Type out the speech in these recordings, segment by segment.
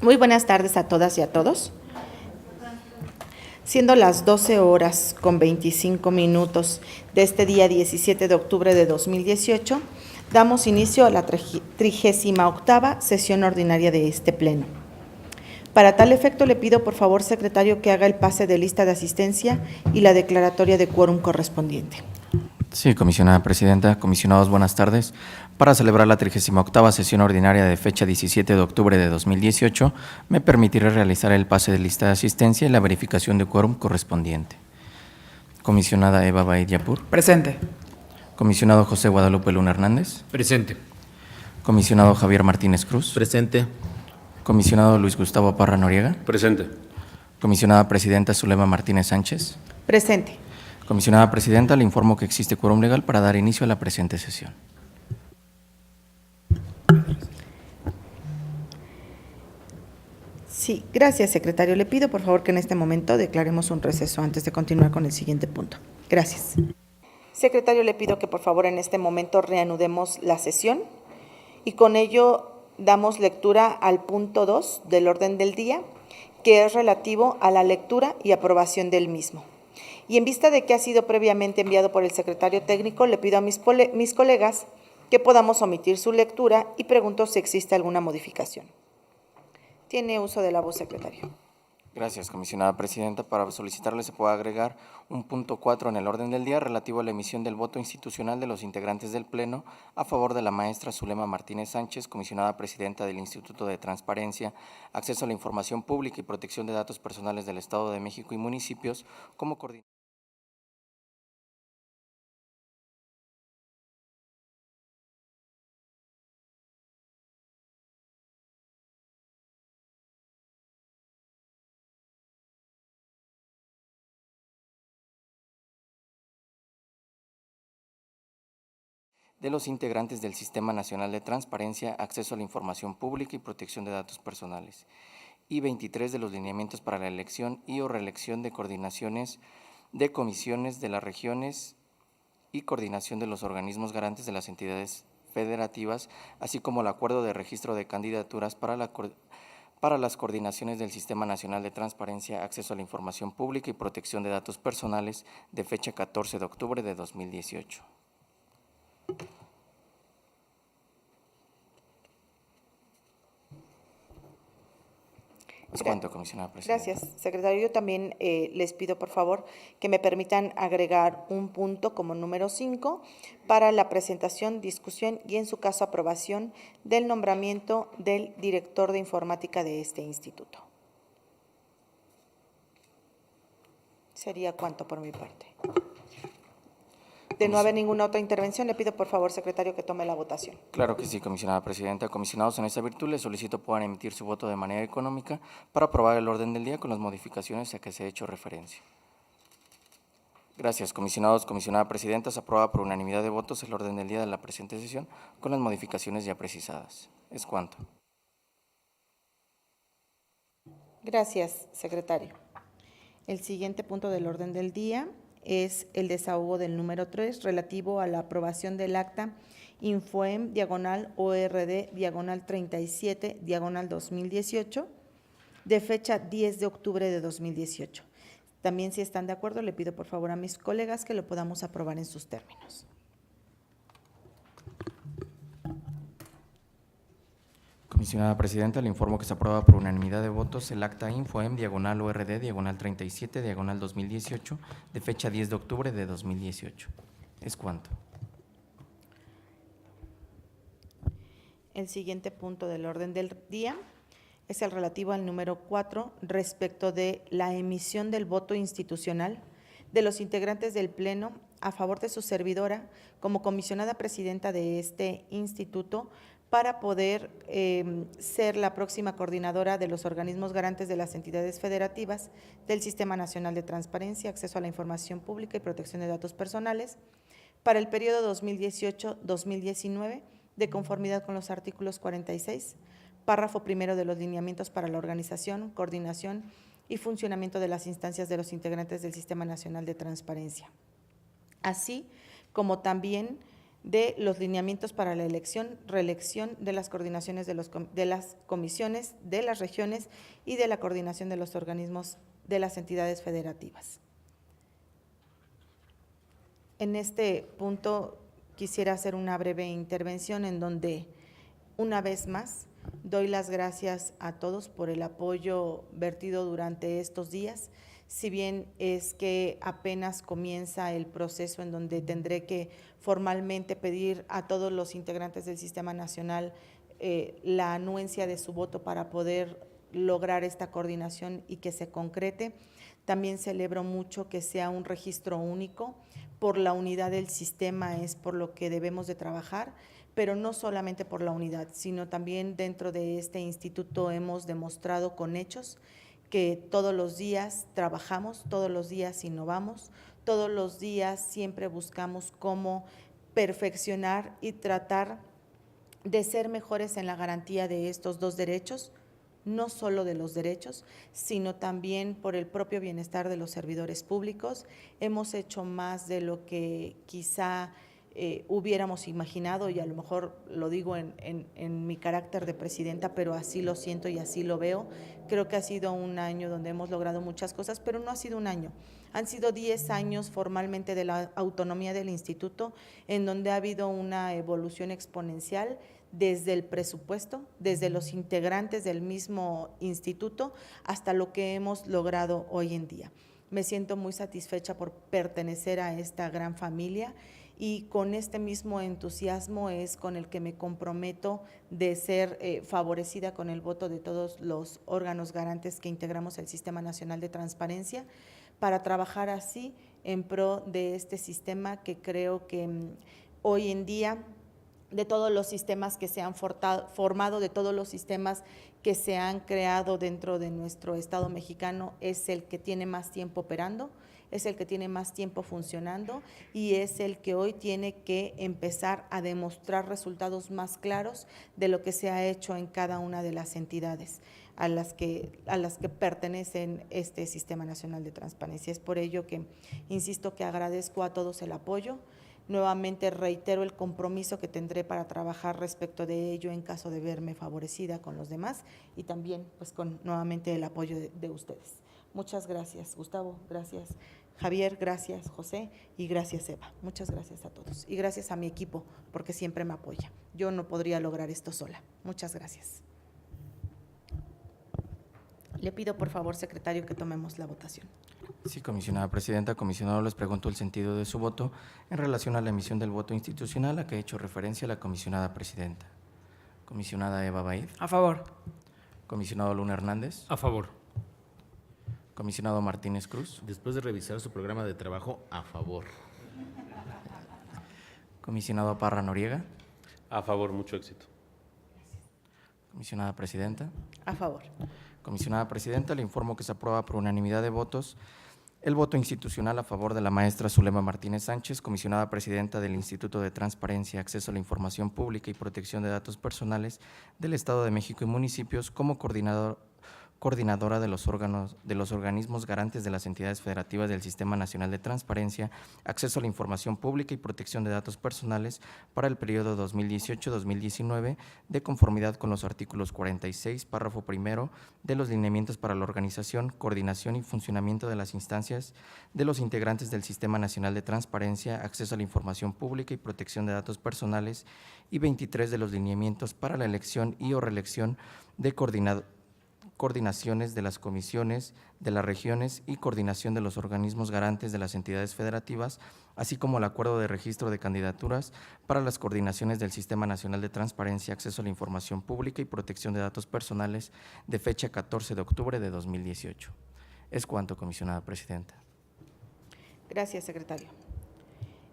Muy buenas tardes a todas y a todos. Siendo las 12 horas con 25 minutos de este día 17 de octubre de 2018, damos inicio a la 38ª sesión ordinaria de este Pleno. Para tal efecto, le pido por favor, secretario, que haga el pase de lista de asistencia y la declaratoria de quórum correspondiente. Sí, comisionada presidenta, comisionados, buenas tardes. Para celebrar la 38ª sesión ordinaria de fecha 17 de octubre de 2018, me permitiré realizar el pase de lista de asistencia y la verificación de quórum correspondiente. Comisionada Eva Baid Yapur. Presente. Comisionado José Guadalupe Luna Hernández. Presente. Comisionado Javier Martínez Cruz. Presente. Comisionado Luis Gustavo Parra Noriega. Presente. Comisionada presidenta Zulema Martínez Sánchez. Presente. Comisionada presidenta, le informo que existe quórum legal para dar inicio a la presente sesión. Sí, gracias, secretario. Le pido por favor que en este momento declaremos un receso antes de continuar con el siguiente punto. Gracias. Secretario, le pido que por favor en este momento reanudemos la sesión y con ello damos lectura al punto 2 del orden del día, que es relativo a la lectura y aprobación del mismo. Y en vista de que ha sido previamente enviado por el secretario técnico, le pido a mis colegas que podamos omitir su lectura y pregunto si existe alguna modificación. Tiene uso de la voz, secretario. Gracias, comisionada presidenta. Para solicitarle se puede agregar un punto 4 en el orden del día relativo a la emisión del voto institucional de los integrantes del Pleno a favor de la maestra Zulema Martínez Sánchez, comisionada presidenta del Instituto de Transparencia, Acceso a la Información Pública y Protección de Datos Personales del Estado de México y municipios, como coordinadora de los integrantes del Sistema Nacional de Transparencia, Acceso a la Información Pública y Protección de Datos Personales, y 23 de los lineamientos para la elección y o reelección de coordinaciones de comisiones de las regiones y coordinación de los organismos garantes de las entidades federativas, así como el acuerdo de registro de candidaturas para las coordinaciones del Sistema Nacional de Transparencia, Acceso a la Información Pública y Protección de Datos Personales de fecha 14 de octubre de 2018. Es cuanto, comisionada presidenta. Gracias, secretario. Yo también les pido, por favor, que me permitan agregar un punto como número 5 para la presentación, discusión y, en su caso, aprobación del nombramiento del director de informática de este instituto. Sería cuanto por mi parte. De no haber ninguna otra intervención, le pido por favor, secretario, que tome la votación. Claro que sí, comisionada presidenta. Comisionados, en esta virtud les solicito puedan emitir su voto de manera económica para aprobar el orden del día con las modificaciones a que se ha hecho referencia. Gracias, comisionados. Comisionada presidenta, se aprueba por unanimidad de votos el orden del día de la presente sesión con las modificaciones ya precisadas. Es cuanto. Gracias, secretario. El siguiente punto del orden del día es el desahogo del número 3 relativo a la aprobación del acta Infoem /ORD /37 2018 de fecha 10 de octubre de 2018. También, si están de acuerdo, le pido por favor a mis colegas que lo podamos aprobar en sus términos. Comisionada presidenta, le informo que se aprueba por unanimidad de votos el acta Infoem /ORD /37 2018 de fecha 10 de octubre de 2018. Es cuanto. El siguiente punto del orden del día es el relativo al número 4 respecto de la emisión del voto institucional de los integrantes del Pleno a favor de su servidora como comisionada presidenta de este instituto para poder ser la próxima coordinadora de los organismos garantes de las entidades federativas del Sistema Nacional de Transparencia, Acceso a la Información Pública y Protección de Datos Personales para el periodo 2018-2019, de conformidad con los artículos 46, párrafo primero de los lineamientos para la organización, coordinación y funcionamiento de las instancias de los integrantes del Sistema Nacional de Transparencia, así como también de los lineamientos para la elección, reelección de las coordinaciones de las comisiones, de las regiones y de la coordinación de los organismos de las entidades federativas. En este punto quisiera hacer una breve intervención en donde, una vez más, doy las gracias a todos por el apoyo vertido durante estos días. Si bien es que apenas comienza el proceso en donde tendré que formalmente pedir a todos los integrantes del Sistema Nacional la anuencia de su voto para poder lograr esta coordinación y que se concrete. También celebro mucho que sea un registro único. Por la unidad del sistema es por lo que debemos de trabajar, pero no solamente por la unidad, sino también dentro de este instituto hemos demostrado con hechos que todos los días trabajamos, todos los días innovamos, todos los días siempre buscamos cómo perfeccionar y tratar de ser mejores en la garantía de estos dos derechos, no solo de los derechos, sino también por el propio bienestar de los servidores públicos. Hemos hecho más de lo que quizá hubiéramos imaginado, y a lo mejor lo digo en mi carácter de presidenta, pero así lo siento y así lo veo. Creo que ha sido un año donde hemos logrado muchas cosas, pero no ha sido un año. Han sido 10 años formalmente de la autonomía del instituto, en donde ha habido una evolución exponencial desde el presupuesto, desde los integrantes del mismo instituto, hasta lo que hemos logrado hoy en día. Me siento muy satisfecha por pertenecer a esta gran familia y con este mismo entusiasmo es con el que me comprometo de ser favorecida con el voto de todos los órganos garantes que integramos el Sistema Nacional de Transparencia para trabajar así en pro de este sistema que creo que hoy en día, de todos los sistemas que se han formado, de todos los sistemas que se han creado dentro de nuestro Estado mexicano, es el que tiene más tiempo operando, es el que tiene más tiempo funcionando y es el que hoy tiene que empezar a demostrar resultados más claros de lo que se ha hecho en cada una de las entidades a las que pertenecen este Sistema Nacional de Transparencia. Es por ello que insisto que agradezco a todos el apoyo. Nuevamente reitero el compromiso que tendré para trabajar respecto de ello en caso de verme favorecida con los demás y también pues con nuevamente el apoyo de ustedes. Muchas gracias, Gustavo, gracias, Javier, gracias, José y gracias, Eva. Muchas gracias a todos y gracias a mi equipo porque siempre me apoya. Yo no podría lograr esto sola. Muchas gracias. Le pido por favor, secretario, que tomemos la votación. Sí, comisionada presidenta. Comisionado, les pregunto el sentido de su voto en relación a la emisión del voto institucional a que ha hecho referencia la comisionada presidenta. Comisionada Eva Baid. A favor. Comisionado Luna Hernández. A favor. Comisionado Martínez Cruz. Después de revisar su programa de trabajo, a favor. Comisionado Parra Noriega. A favor, mucho éxito. Comisionada presidenta. A favor. Comisionada presidenta, le informo que se aprueba por unanimidad de votos el voto institucional a favor de la maestra Zulema Martínez Sánchez, comisionada presidenta del Instituto de Transparencia, Acceso a la Información Pública y Protección de Datos Personales del Estado de México y municipios como coordinadora de los organismos garantes de las entidades federativas del Sistema Nacional de Transparencia, Acceso a la Información Pública y Protección de Datos Personales para el periodo 2018-2019, de conformidad con los artículos 46, párrafo primero, de los lineamientos para la organización, coordinación y funcionamiento de las instancias de los integrantes del Sistema Nacional de Transparencia, Acceso a la Información Pública y Protección de Datos Personales y 23 de los lineamientos para la elección y o reelección de coordinaciones de las comisiones de las regiones y coordinación de los organismos garantes de las entidades federativas, así como el acuerdo de registro de candidaturas para las coordinaciones del Sistema Nacional de Transparencia, Acceso a la Información Pública y Protección de Datos Personales de fecha 14 de octubre de 2018. Es cuanto, comisionada presidenta. Gracias, secretario.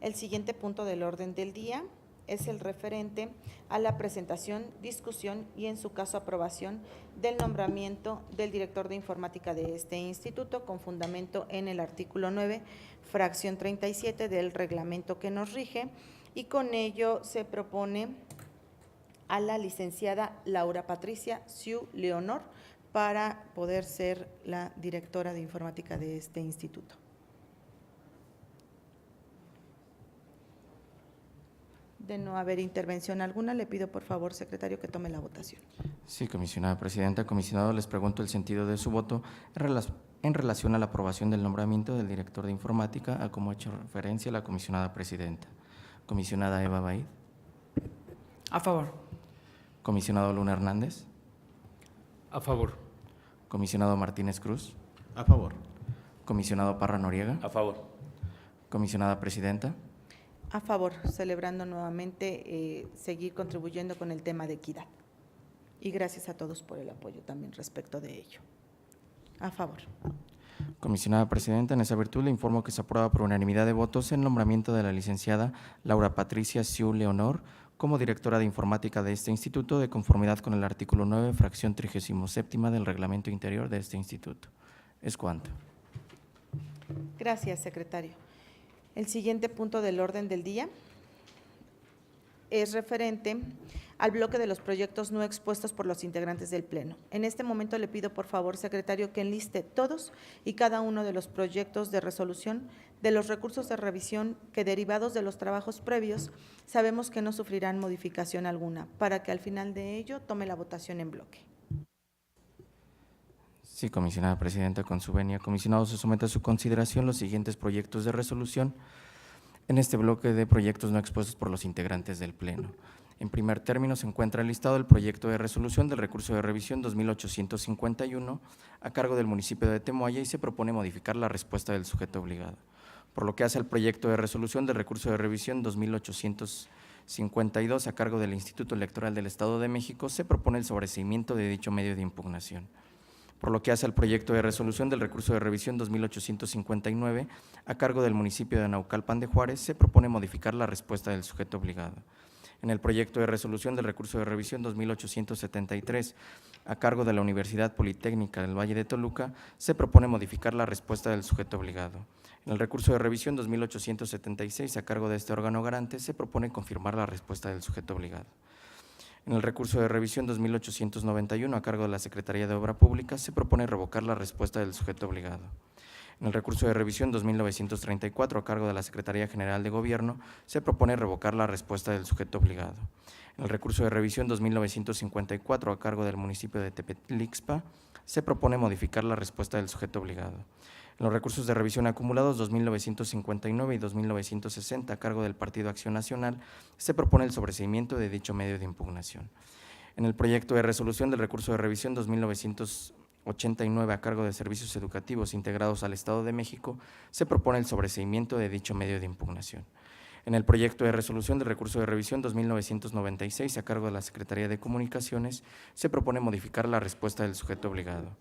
El siguiente punto del orden del día es el referente a la presentación, discusión y, en su caso, aprobación del nombramiento del director de informática de este instituto con fundamento en el artículo 9, fracción 37 del reglamento que nos rige, y con ello se propone a la licenciada Laura Patricia Siu Leonor para poder ser la directora de informática de este instituto. De no haber intervención alguna, le pido por favor, secretario, que tome la votación. Sí, comisionada presidenta. Comisionado, les pregunto el sentido de su voto en relación a la aprobación del nombramiento del director de informática, a como ha hecho referencia la comisionada presidenta. Comisionada Eva Baid. A favor. Comisionado Luna Hernández. A favor. Comisionado Martínez Cruz. A favor. Comisionado Parra Noriega. A favor. Comisionada presidenta. A favor, celebrando nuevamente seguir contribuyendo con el tema de equidad. Y gracias a todos por el apoyo también respecto de ello. A favor. Comisionada presidenta, en esa virtud le informo que se aprueba por unanimidad de votos el nombramiento de la licenciada Laura Patricia Siu Leonor como directora de informática de este instituto, de conformidad con el artículo 9, fracción 37ª del reglamento interior de este instituto. Es cuanto. Gracias, secretario. El siguiente punto del orden del día es referente al bloque de los proyectos no expuestos por los integrantes del Pleno. En este momento le pido, por favor, secretario, que enliste todos y cada uno de los proyectos de resolución de los recursos de revisión que, derivados de los trabajos previos, sabemos que no sufrirán modificación alguna, para que al final de ello tome la votación en bloque. Sí, comisionada presidenta, con su venia. Comisionado, se somete a su consideración los siguientes proyectos de resolución en este bloque de proyectos no expuestos por los integrantes del Pleno. En primer término se encuentra listado el proyecto de resolución del recurso de revisión 2851 a cargo del municipio de Temoaya y se propone modificar la respuesta del sujeto obligado. Por lo que hace al proyecto de resolución del recurso de revisión 2852 a cargo del Instituto Electoral del Estado de México, se propone el sobreseimiento de dicho medio de impugnación. Por lo que hace al proyecto de resolución del recurso de revisión 2859 a cargo del municipio de Naucalpan de Juárez, se propone modificar la respuesta del sujeto obligado. En el proyecto de resolución del recurso de revisión 2873 a cargo de la Universidad Politécnica del Valle de Toluca, se propone modificar la respuesta del sujeto obligado. En el recurso de revisión 2876 a cargo de este órgano garante, se propone confirmar la respuesta del sujeto obligado. En el recurso de revisión 2891 a cargo de la Secretaría de Obra Pública, se propone revocar la respuesta del sujeto obligado. En el recurso de revisión 2934 a cargo de la Secretaría General de Gobierno, se propone revocar la respuesta del sujeto obligado. En el recurso de revisión 2954 a cargo del municipio de Tepetlixpa, se propone modificar la respuesta del sujeto obligado. En los recursos de revisión acumulados 2959 y 2960 a cargo del Partido Acción Nacional, se propone el sobreseimiento de dicho medio de impugnación. En el proyecto de resolución del recurso de revisión 2989 a cargo de Servicios Educativos Integrados al Estado de México, se propone el sobreseimiento de dicho medio de impugnación. En el proyecto de resolución del recurso de revisión 2996 a cargo de la Secretaría de Comunicaciones, se propone modificar la respuesta del sujeto obligado.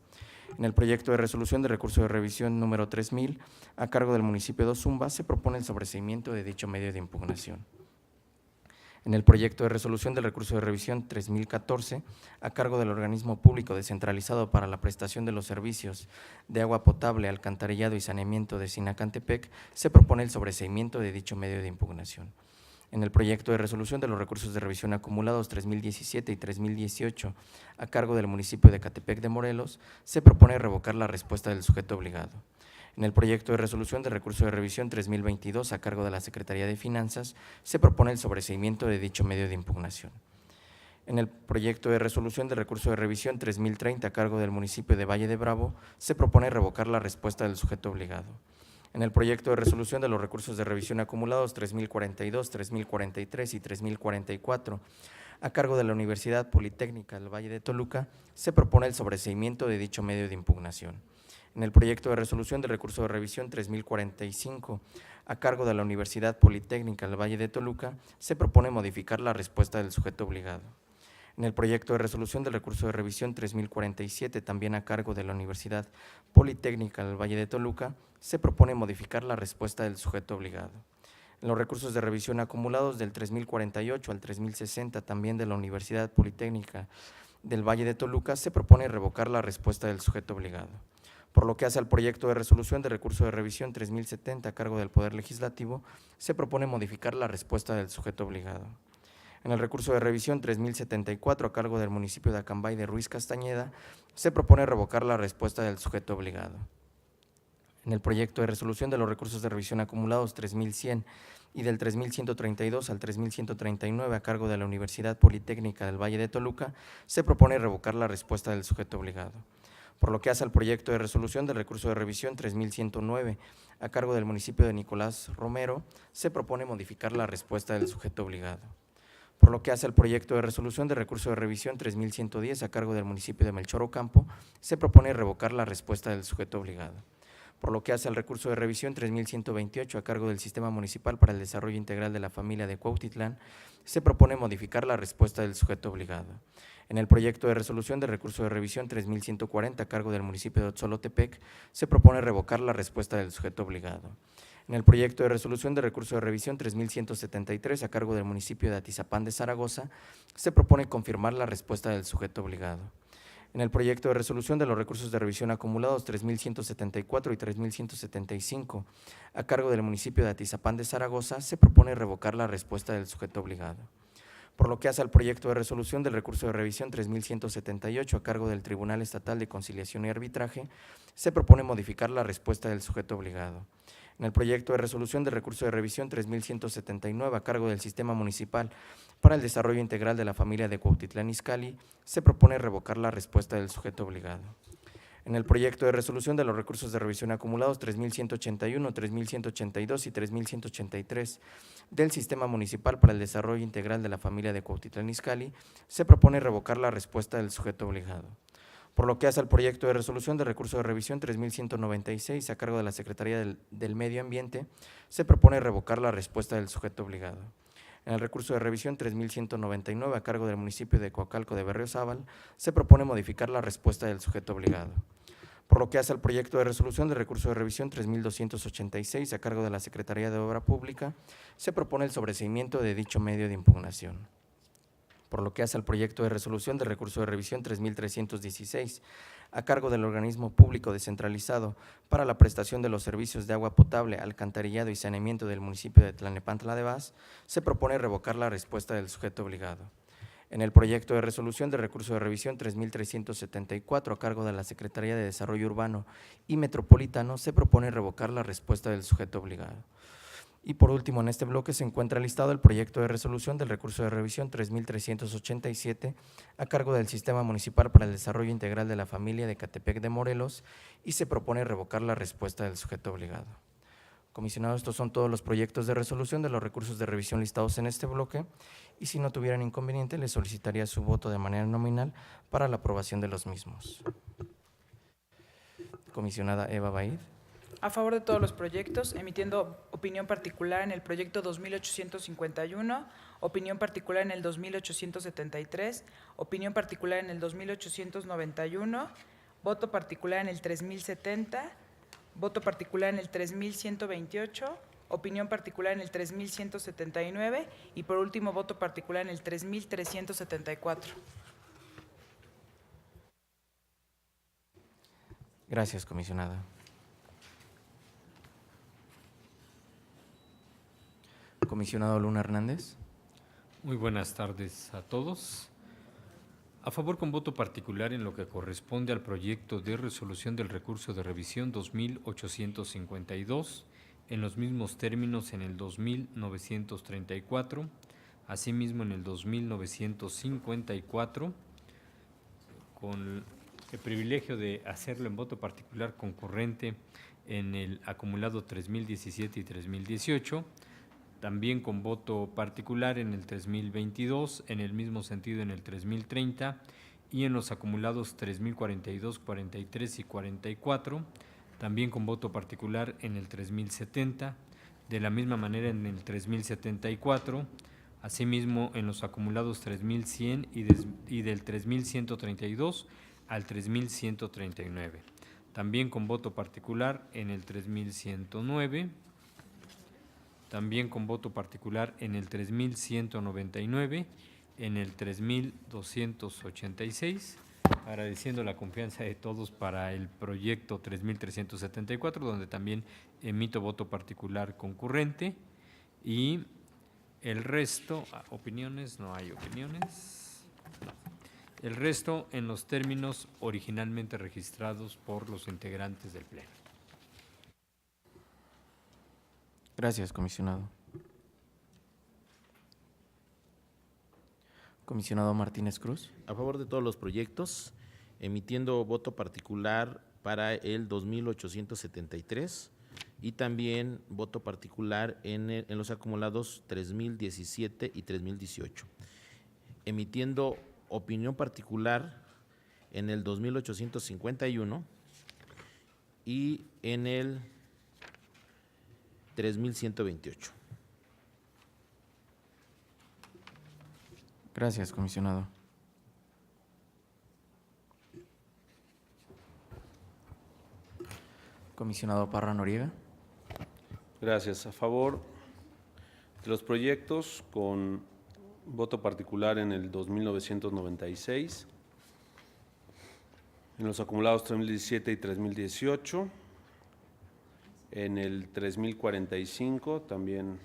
En el proyecto de resolución de recurso de revisión número 3000, a cargo del municipio de Ozumba, se propone el sobreseimiento de dicho medio de impugnación. En el proyecto de resolución del recurso de revisión 3014, a cargo del organismo público descentralizado para la prestación de los servicios de agua potable, alcantarillado y saneamiento de Sinacantepec, se propone el sobreseimiento de dicho medio de impugnación. En el proyecto de resolución de los recursos de revisión acumulados 3017 y 3018 a cargo del municipio de Catepec de Morelos, se propone revocar la respuesta del sujeto obligado. En el proyecto de resolución de recurso de revisión 3022 a cargo de la Secretaría de Finanzas, se propone el sobreseimiento de dicho medio de impugnación. En el proyecto de resolución de recurso de revisión 3030 a cargo del municipio de Valle de Bravo, se propone revocar la respuesta del sujeto obligado. En el proyecto de resolución de los recursos de revisión acumulados 3042, 3043 y 3044, a cargo de la Universidad Politécnica del Valle de Toluca, se propone el sobreseimiento de dicho medio de impugnación. En el proyecto de resolución de recurso de revisión 3045, a cargo de la Universidad Politécnica del Valle de Toluca, se propone modificar la respuesta del sujeto obligado. En el proyecto de resolución del recurso de revisión 3047, también a cargo de la Universidad Politécnica del Valle de Toluca, se propone modificar la respuesta del sujeto obligado. En los recursos de revisión acumulados del 3048 al 3060, también de la Universidad Politécnica del Valle de Toluca, se propone revocar la respuesta del sujeto obligado. Por lo que hace al proyecto de resolución de recurso de revisión 3070 a cargo del Poder Legislativo, se propone modificar la respuesta del sujeto obligado. En el recurso de revisión 3074 a cargo del municipio de Acambay de Ruiz Castañeda, se propone revocar la respuesta del sujeto obligado. En el proyecto de resolución de los recursos de revisión acumulados 3.100 y del 3.132 al 3.139 a cargo de la Universidad Politécnica del Valle de Toluca, se propone revocar la respuesta del sujeto obligado. Por lo que hace al proyecto de resolución del recurso de revisión 3.109 a cargo del municipio de Nicolás Romero, se propone modificar la respuesta del sujeto obligado. Por lo que hace al proyecto de resolución de recurso de revisión 3.110 a cargo del municipio de Melchor Ocampo, se propone revocar la respuesta del sujeto obligado. Por lo que hace al recurso de revisión 3.128 a cargo del Sistema Municipal para el Desarrollo Integral de la Familia de Cuautitlán, se propone modificar la respuesta del sujeto obligado. En el proyecto de resolución de recurso de revisión 3.140 a cargo del municipio de Otzolotepec, se propone revocar la respuesta del sujeto obligado. En el proyecto de resolución de recurso de revisión 3.173 a cargo del municipio de Atizapán de Zaragoza, se propone confirmar la respuesta del sujeto obligado. En el proyecto de resolución de los recursos de revisión acumulados 3.174 y 3.175 a cargo del municipio de Atizapán de Zaragoza, se propone revocar la respuesta del sujeto obligado. Por lo que hace al proyecto de resolución del recurso de revisión 3.178 a cargo del Tribunal Estatal de Conciliación y Arbitraje, se propone modificar la respuesta del sujeto obligado. En el proyecto de resolución del recurso de revisión 3.179 a cargo del Sistema Municipal para el Desarrollo Integral de la Familia de Cuautitlán Izcalli, se propone revocar la respuesta del sujeto obligado. En el proyecto de resolución de los recursos de revisión acumulados 3.181, 3.182 y 3.183 del Sistema Municipal para el Desarrollo Integral de la Familia de Cuautitlán Izcalli, se propone revocar la respuesta del sujeto obligado. Por lo que hace al proyecto de resolución de recurso de revisión 3.196 a cargo de la Secretaría del Medio Ambiente, se propone revocar la respuesta del sujeto obligado. En el recurso de revisión 3.199 a cargo del municipio de Coacalco de Berriozábal, se propone modificar la respuesta del sujeto obligado. Por lo que hace al proyecto de resolución de recurso de revisión 3.286 a cargo de la Secretaría de Obra Pública, se propone el sobreseimiento de dicho medio de impugnación. Por lo que hace al proyecto de resolución de recurso de revisión 3.316, a cargo del organismo público descentralizado para la prestación de los servicios de agua potable, alcantarillado y saneamiento del municipio de Tlalnepantla de Vaz, se propone revocar la respuesta del sujeto obligado. En el proyecto de resolución de recurso de revisión 3.374, a cargo de la Secretaría de Desarrollo Urbano y Metropolitano, se propone revocar la respuesta del sujeto obligado. Y por último, en este bloque se encuentra listado el proyecto de resolución del recurso de revisión 3.387 a cargo del Sistema Municipal para el Desarrollo Integral de la Familia de Catepec de Morelos y se propone revocar la respuesta del sujeto obligado. Comisionado, estos son todos los proyectos de resolución de los recursos de revisión listados en este bloque y si no tuvieran inconveniente, les solicitaría su voto de manera nominal para la aprobación de los mismos. Comisionada Eva Baid. A favor de todos los proyectos, emitiendo opinión particular en el proyecto 2851, opinión particular en el 2873, opinión particular en el 2891, voto particular en el 3070, voto particular en el 3128, opinión particular en el 3179 y por último voto particular en el 3374. Gracias, comisionada. Comisionado Luna Hernández. Muy buenas tardes a todos. A favor con voto particular en lo que corresponde al proyecto de resolución del recurso de revisión 2852, en los mismos términos en el 2934, asimismo en el 2954, con el privilegio de hacerlo en voto particular concurrente en el acumulado 3017 y 3018, también con voto particular en el 3022, en el mismo sentido en el 3030 y en los acumulados 3042, 43 y 44, también con voto particular en el 3070, de la misma manera en el 3074, asimismo en los acumulados 3100 y del 3132 al 3139, también con voto particular en el 3109, también con voto particular en el 3199, en el 3286, agradeciendo la confianza de todos para el proyecto 3374, donde también emito voto particular concurrente, y el resto, opiniones, no hay opiniones, el resto en los términos originalmente registrados por los integrantes del Pleno. Gracias, comisionado. Comisionado Martínez Cruz. A favor de todos los proyectos, emitiendo voto particular para el 2873 y también voto particular en los acumulados 3017 y 3018. Emitiendo opinión particular en el 2851 y en el 3128. Gracias, comisionado. Comisionado Parra Noriega. Gracias. A favor de los proyectos con voto particular en el 2996, en los acumulados 3017 y 3018, en el 3045 también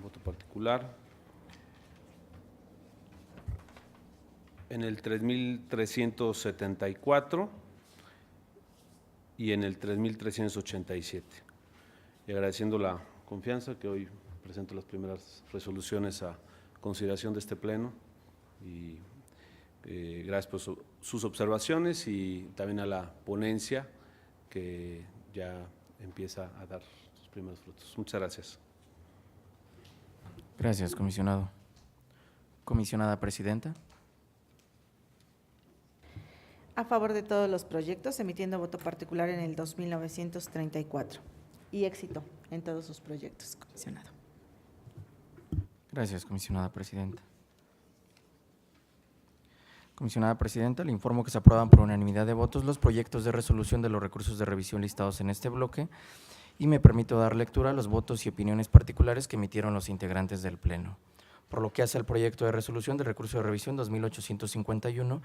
voto particular, en el 3374 y en el 3387. Y agradeciendo la confianza que hoy presento las primeras resoluciones a consideración de este Pleno y gracias por sus observaciones y también a la ponencia que ya empieza a dar sus primeros frutos. Muchas gracias. Gracias, comisionado. Comisionada Presidenta. A favor de todos los proyectos, emitiendo voto particular en el 2934. Y éxito en todos sus proyectos, comisionado. Gracias, comisionada Presidenta. Comisionada Presidenta, le informo que se aprueban por unanimidad de votos los proyectos de resolución de los recursos de revisión listados en este bloque y me permito dar lectura a los votos y opiniones particulares que emitieron los integrantes del Pleno. Por lo que hace al proyecto de resolución del recurso de revisión 2851,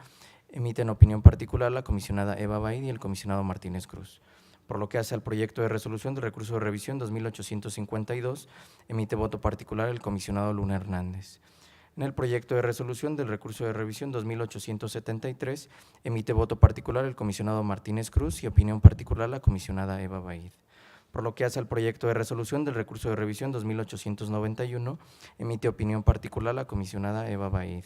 emiten opinión particular la comisionada Eva Baid y el comisionado Martínez Cruz. Por lo que hace al proyecto de resolución del recurso de revisión 2852, emite voto particular el comisionado Luna Hernández. En el proyecto de resolución del recurso de revisión 2873, emite voto particular el comisionado Martínez Cruz y opinión particular la comisionada Eva Baid. Por lo que hace al proyecto de resolución del recurso de revisión 2891, emite opinión particular la comisionada Eva Baid.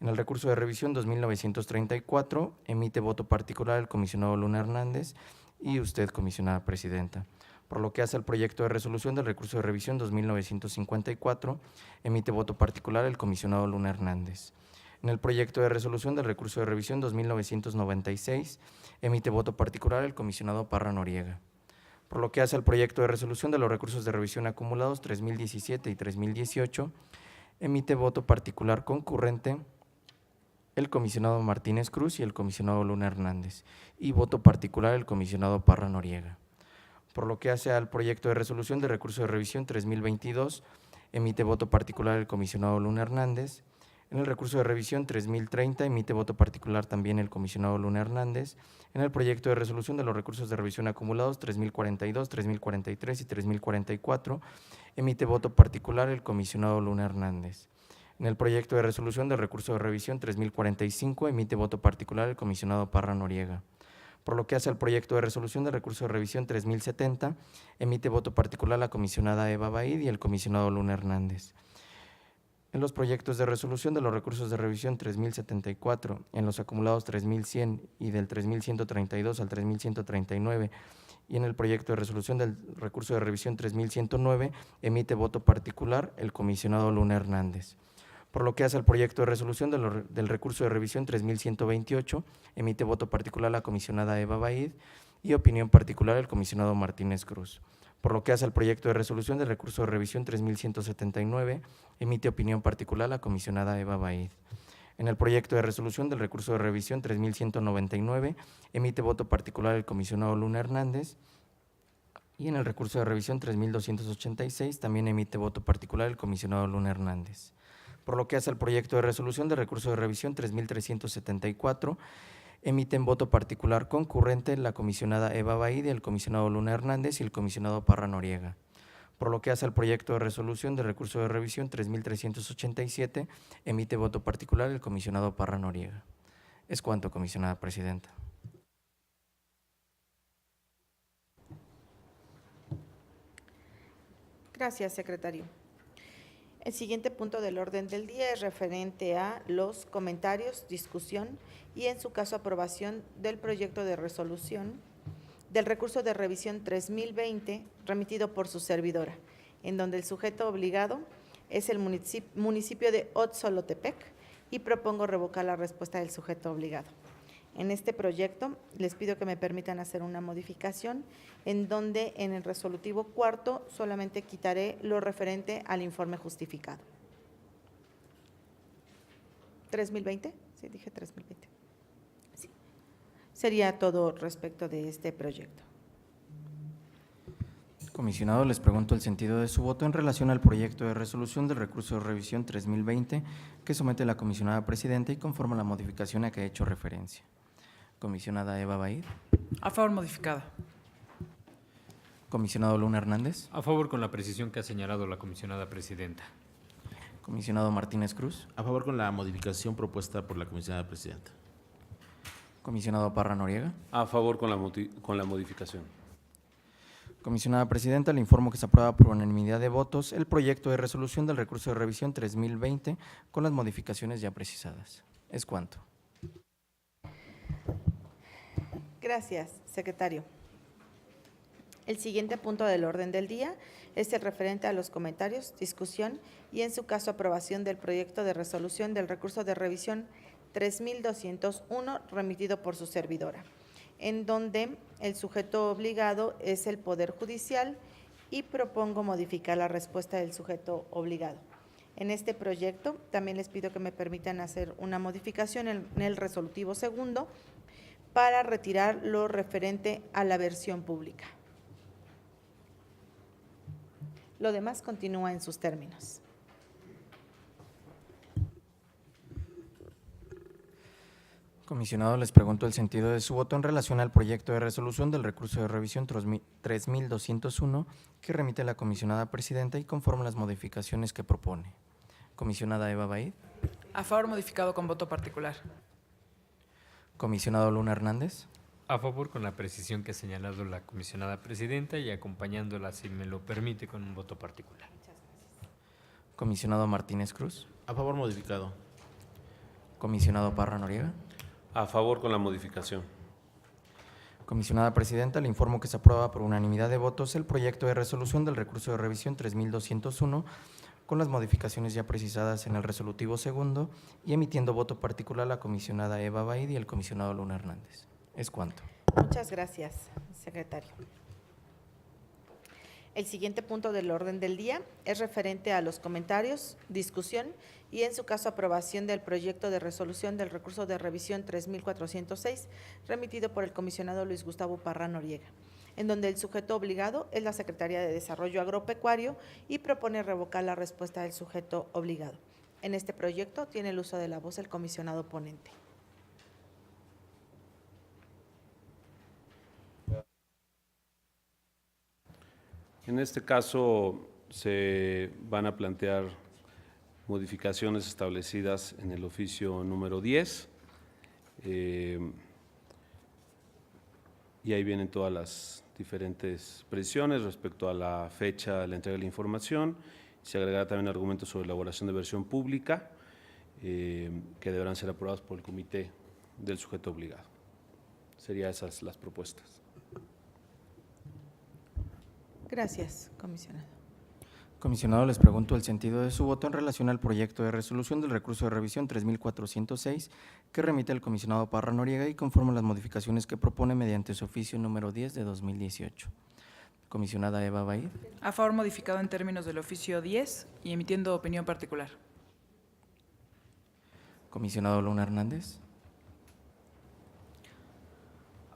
En el recurso de revisión 2934, emite voto particular el comisionado Luna Hernández y usted, comisionada Presidenta. Por lo que hace al proyecto de resolución del recurso de revisión 2954, emite voto particular el comisionado Luna Hernández. En el proyecto de resolución del recurso de revisión 2996, emite voto particular el comisionado Parra Noriega. Por lo que hace al proyecto de resolución de los recursos de revisión acumulados 3017 y 3018, emite voto particular concurrente el comisionado Martínez Cruz y el comisionado Luna Hernández, y voto particular el comisionado Parra Noriega. Por lo que hace al proyecto de resolución de recurso de revisión 3022, emite voto particular el comisionado Luna Hernández. En el recurso de revisión 3030, emite voto particular también el comisionado Luna Hernández. En el proyecto de resolución de los recursos de revisión acumulados 3042, 3043 y 3044, emite voto particular el comisionado Luna Hernández. En el proyecto de resolución del recurso de revisión 3045, emite voto particular el comisionado Parra Noriega. Por lo que hace al proyecto de resolución del recurso de revisión 3070, emite voto particular la comisionada Eva Baid y el comisionado Luna Hernández. En los proyectos de resolución de los recursos de revisión 3074, en los acumulados 3100 y del 3132 al 3139, y en el proyecto de resolución del recurso de revisión 3109, emite voto particular el comisionado Luna Hernández. Por lo que hace al proyecto de resolución del recurso de revisión 3128, emite voto particular la comisionada Eva Baid y opinión particular el comisionado Martínez Cruz. Por lo que hace al proyecto de resolución del recurso de revisión 3179, emite opinión particular la comisionada Eva Baid. En el proyecto de resolución del recurso de revisión 3199, emite voto particular el comisionado Luna Hernández. Y en el recurso de revisión 3286, también emite voto particular el comisionado Luna Hernández. Por lo que hace al proyecto de resolución del recurso de revisión 3374, emiten voto particular concurrente la comisionada Eva Baid, el comisionado Luna Hernández y el comisionado Parra Noriega. Por lo que hace al proyecto de resolución del recurso de revisión 3387, emite voto particular el comisionado Parra Noriega. Es cuanto, comisionada Presidenta. Gracias, secretario. El siguiente punto del orden del día es referente a los comentarios, discusión y, en su caso, aprobación del proyecto de resolución del recurso de revisión 3020 remitido por su servidora, en donde el sujeto obligado es el municipio de Otzolotepec y propongo revocar la respuesta del sujeto obligado. En este proyecto les pido que me permitan hacer una modificación en donde en el resolutivo cuarto solamente quitaré lo referente al informe justificado. 3020, sí, dije 3020. Sí. Sería todo respecto de este proyecto. Comisionado, les pregunto el sentido de su voto en relación al proyecto de resolución del recurso de revisión 3020 que somete la comisionada presidenta y conforme a la modificación a que ha hecho referencia. Comisionada Eva Baid. A favor modificado. Comisionado Luna Hernández. A favor con la precisión que ha señalado la comisionada presidenta. Comisionado Martínez Cruz. A favor con la modificación propuesta por la comisionada presidenta. Comisionado Parra Noriega. A favor con la modificación. Comisionada presidenta, le informo que se aprueba por unanimidad de votos el proyecto de resolución del recurso de revisión 3020 con las modificaciones ya precisadas. Es cuanto. Gracias, secretario. El siguiente punto del orden del día es el referente a los comentarios, discusión y, en su caso, aprobación del proyecto de resolución del recurso de revisión 3201 remitido por su servidora, en donde el sujeto obligado es el Poder Judicial y propongo modificar la respuesta del sujeto obligado. En este proyecto también les pido que me permitan hacer una modificación en el resolutivo segundo para retirar lo referente a la versión pública. Lo demás continúa en sus términos. Comisionado, les pregunto el sentido de su voto en relación al proyecto de resolución del recurso de revisión 3201 que remite la comisionada presidenta y conforme a las modificaciones que propone. Comisionada Eva Baid. A favor modificado con voto particular. Comisionado Luna Hernández. A favor con la precisión que ha señalado la comisionada presidenta y acompañándola, si me lo permite, con un voto particular. Comisionado Martínez Cruz. A favor modificado. Comisionado Parra Noriega. A favor con la modificación. Comisionada presidenta, le informo que se aprueba por unanimidad de votos el proyecto de resolución del recurso de revisión 3201 con las modificaciones ya precisadas en el resolutivo segundo y emitiendo voto particular la comisionada Eva Baid y el comisionado Luna Hernández. Es cuanto. Muchas gracias, secretario. El siguiente punto del orden del día es referente a los comentarios, discusión y, en su caso, aprobación del proyecto de resolución del recurso de revisión 3406 remitido por el comisionado Luis Gustavo Parra Noriega, en donde el sujeto obligado es la Secretaría de Desarrollo Agropecuario y propone revocar la respuesta del sujeto obligado. En este proyecto tiene el uso de la voz el comisionado ponente. En este caso se van a plantear modificaciones establecidas en el oficio número 10 y ahí vienen todas las diferentes precisiones respecto a la fecha de la entrega de la información. Se agregará también argumentos sobre elaboración de versión pública que deberán ser aprobados por el comité del sujeto obligado. Serían esas las propuestas. Gracias, comisionado. Comisionado, les pregunto el sentido de su voto en relación al proyecto de resolución del recurso de revisión 3406 que remite el comisionado Parra Noriega y conforme a las modificaciones que propone mediante su oficio número 10 de 2018. Comisionada Eva Baid. A favor modificado en términos del oficio 10 y emitiendo opinión particular. Comisionado Luna Hernández.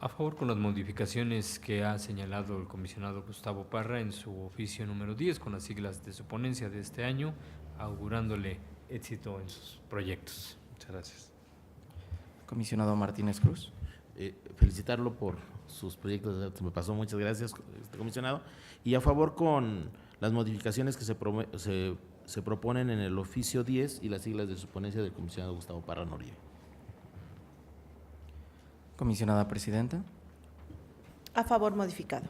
A favor con las modificaciones que ha señalado el comisionado Gustavo Parra en su oficio número 10 con las siglas de su ponencia de este año, augurándole éxito en sus proyectos. Muchas gracias. Comisionado Martínez Cruz. Felicitarlo por sus proyectos, se me pasó, muchas gracias, comisionado. Y a favor con las modificaciones que se proponen en el oficio 10 y las siglas de su ponencia del comisionado Gustavo Parra Noriega. Comisionada presidenta. A favor modificado.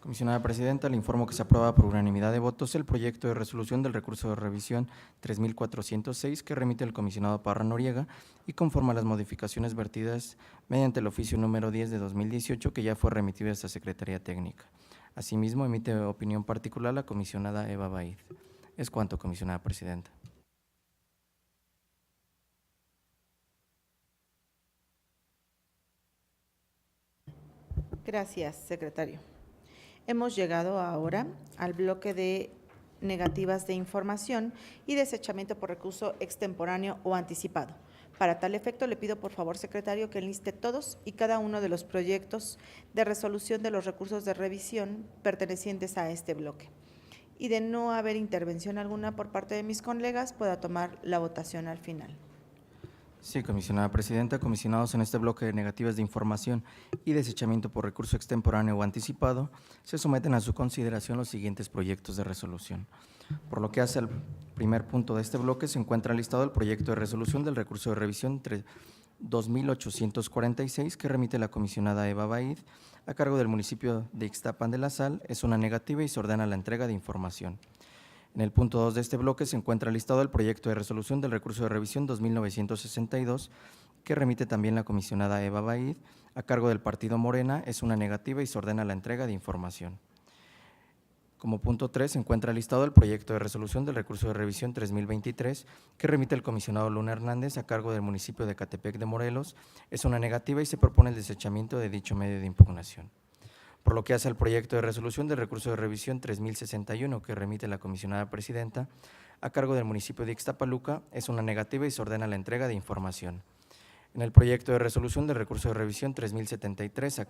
Comisionada Presidenta, le informo que se aprueba por unanimidad de votos el proyecto de resolución del recurso de revisión 3406 que remite el comisionado Parra Noriega y conforme a las modificaciones vertidas mediante el oficio número 10 de 2018 que ya fue remitido a esta Secretaría Técnica. Asimismo, emite opinión particular la comisionada Eva Baid. Es cuanto, comisionada Presidenta. Gracias, secretario. Hemos llegado ahora al bloque de negativas de información y desechamiento por recurso extemporáneo o anticipado. Para tal efecto, le pido por favor, secretario, que enliste todos y cada uno de los proyectos de resolución de los recursos de revisión pertenecientes a este bloque. Y de no haber intervención alguna por parte de mis colegas, pueda tomar la votación al final. Sí, comisionada Presidenta, comisionados en este bloque de negativas de información y desechamiento por recurso extemporáneo o anticipado, se someten a su consideración los siguientes proyectos de resolución. Por lo que hace al primer punto de este bloque, se encuentra listado el proyecto de resolución del recurso de revisión 2846 que remite la comisionada Eva Baid a cargo del municipio de Ixtapan de la Sal. Es una negativa y se ordena la entrega de información. En el punto 2 de este bloque se encuentra listado el proyecto de resolución del recurso de revisión 2962, que remite también la comisionada Eva Baid, a cargo del partido Morena. Es una negativa y se ordena la entrega de información. Como punto 3 se encuentra listado el proyecto de resolución del recurso de revisión 3023, que remite el comisionado Luna Hernández, a cargo del municipio de Ecatepec de Morelos. Es una negativa y se propone el desechamiento de dicho medio de impugnación. Por lo que hace al proyecto de resolución del recurso de revisión 3061 que remite la comisionada Presidenta a cargo del municipio de Ixtapaluca, es una negativa y se ordena la entrega de información. En el proyecto de resolución del recurso de revisión 3073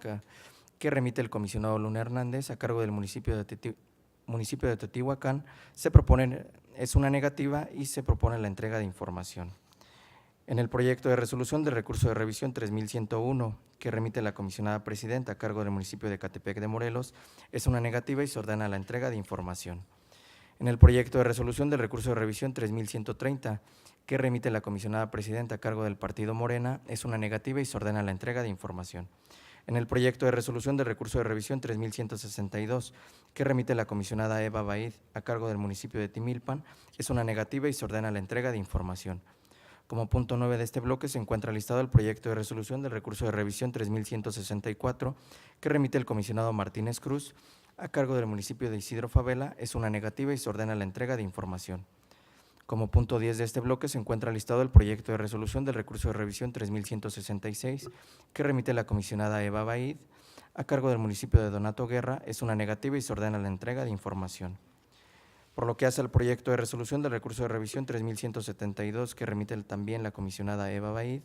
que remite el comisionado Luna Hernández a cargo del municipio de Teotihuacán, es una negativa y se propone la entrega de información. En el proyecto de resolución del recurso de revisión 3101, que remite la comisionada Presidenta a cargo del municipio de Ecatepec de Morelos, es una negativa y se ordena la entrega de información. En el proyecto de resolución del recurso de revisión 3130, que remite la comisionada Presidenta a cargo del partido Morena, es una negativa y se ordena la entrega de información. En el proyecto de resolución del recurso de revisión 3162, que remite la comisionada Eva Baid a cargo del municipio de Timilpan, es una negativa y se ordena la entrega de información. Como punto 9 de este bloque se encuentra listado el proyecto de resolución del recurso de revisión 3164, que remite el comisionado Martínez Cruz a cargo del municipio de Isidro Favela. Es una negativa y se ordena la entrega de información. Como punto 10 de este bloque se encuentra listado el proyecto de resolución del recurso de revisión 3166, que remite la comisionada Eva Baid a cargo del municipio de Donato Guerra. Es una negativa y se ordena la entrega de información. Por lo que hace al proyecto de resolución del recurso de revisión 3172, que remite también la comisionada Eva Baid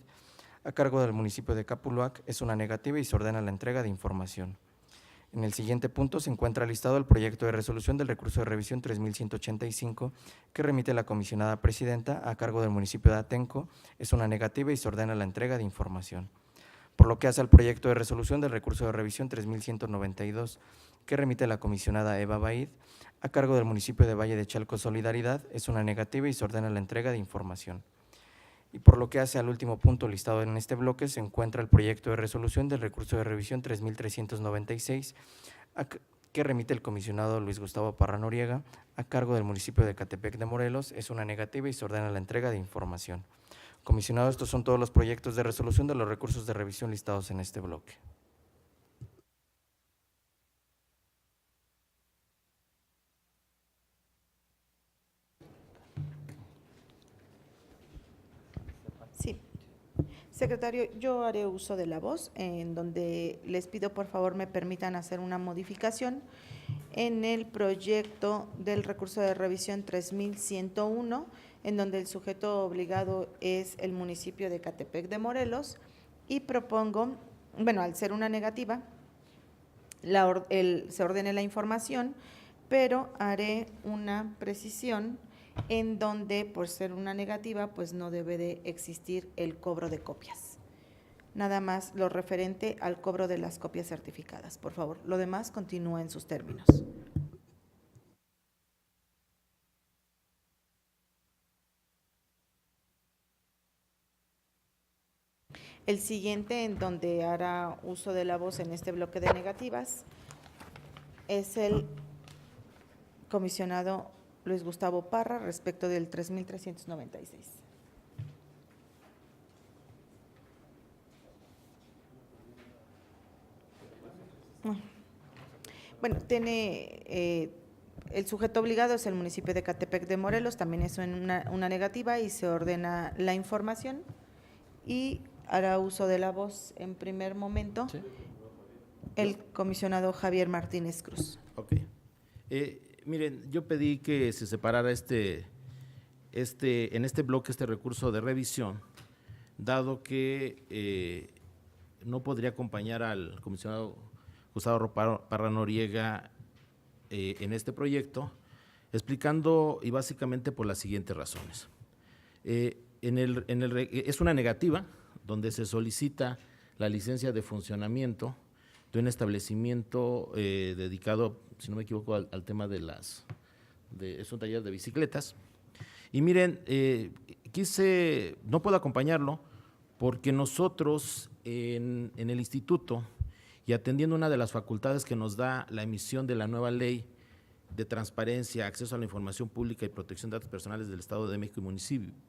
a cargo del municipio de Capuluac, es una negativa y se ordena la entrega de información. En el siguiente punto se encuentra listado el proyecto de resolución del recurso de revisión 3185, que remite la comisionada Presidenta a cargo del municipio de Atenco. Es una negativa y se ordena la entrega de información. Por lo que hace al proyecto de resolución del recurso de revisión 3192, que remite la comisionada Eva Baid a cargo del municipio de Valle de Chalco Solidaridad, es una negativa y se ordena la entrega de información. Y por lo que hace al último punto listado en este bloque, se encuentra el proyecto de resolución del recurso de revisión 3396, que remite el comisionado Luis Gustavo Parra Noriega a cargo del municipio de Ecatepec de Morelos. Es una negativa y se ordena la entrega de información. Comisionado, estos son todos los proyectos de resolución de los recursos de revisión listados en este bloque. Sí. Secretario, yo haré uso de la voz, en donde les pido por favor me permitan hacer una modificación en el proyecto del recurso de revisión 3101, en donde el sujeto obligado es el municipio de Ecatepec de Morelos, y propongo, bueno, al ser una negativa, se ordene la información, pero haré una precisión en donde, por ser una negativa, pues no debe de existir el cobro de copias. Nada más lo referente al cobro de las copias certificadas, por favor. Lo demás continúa en sus términos. El siguiente, en donde hará uso de la voz en este bloque de negativas, es el comisionado Luis Gustavo Parra respecto del 3396. Bueno, tiene el sujeto obligado es el municipio de Ecatepec de Morelos, también es una negativa y se ordena la información y hará uso de la voz en primer momento el comisionado Javier Martínez Cruz. Ok. Miren, yo pedí que se separara en este bloque este recurso de revisión, dado que no podría acompañar al comisionado Gustavo Parra Noriega en este proyecto, explicando y básicamente por las siguientes razones. Es una negativa donde se solicita la licencia de funcionamiento de un establecimiento dedicado, si no me equivoco, al tema es un taller de bicicletas. Y miren, no puedo acompañarlo porque nosotros en el instituto, y atendiendo una de las facultades que nos da la emisión de la nueva ley de transparencia, acceso a la información pública y protección de datos personales del Estado de México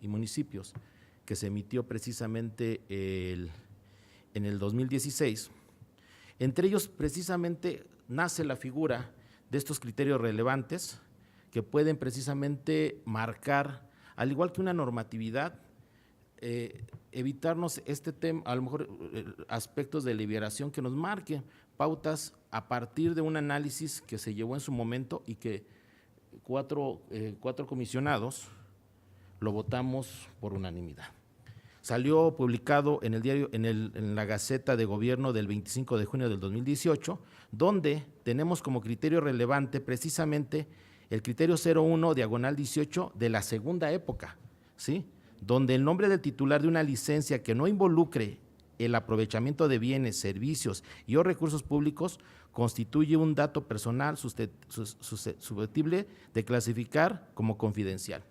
y municipios, que se emitió precisamente en el 2016, entre ellos precisamente nace la figura de estos criterios relevantes que pueden precisamente marcar, al igual que una normatividad, evitarnos este tema, a lo mejor aspectos de liberación que nos marquen pautas a partir de un análisis que se llevó en su momento y que cuatro comisionados lo votamos por unanimidad. Salió publicado en el diario, en la Gaceta de Gobierno del 25 de junio del 2018, donde tenemos como criterio relevante precisamente el criterio 01/18 de la segunda época, ¿sí?, donde el nombre del titular de una licencia que no involucre el aprovechamiento de bienes, servicios y o recursos públicos constituye un dato personal susceptible de clasificar como confidencial.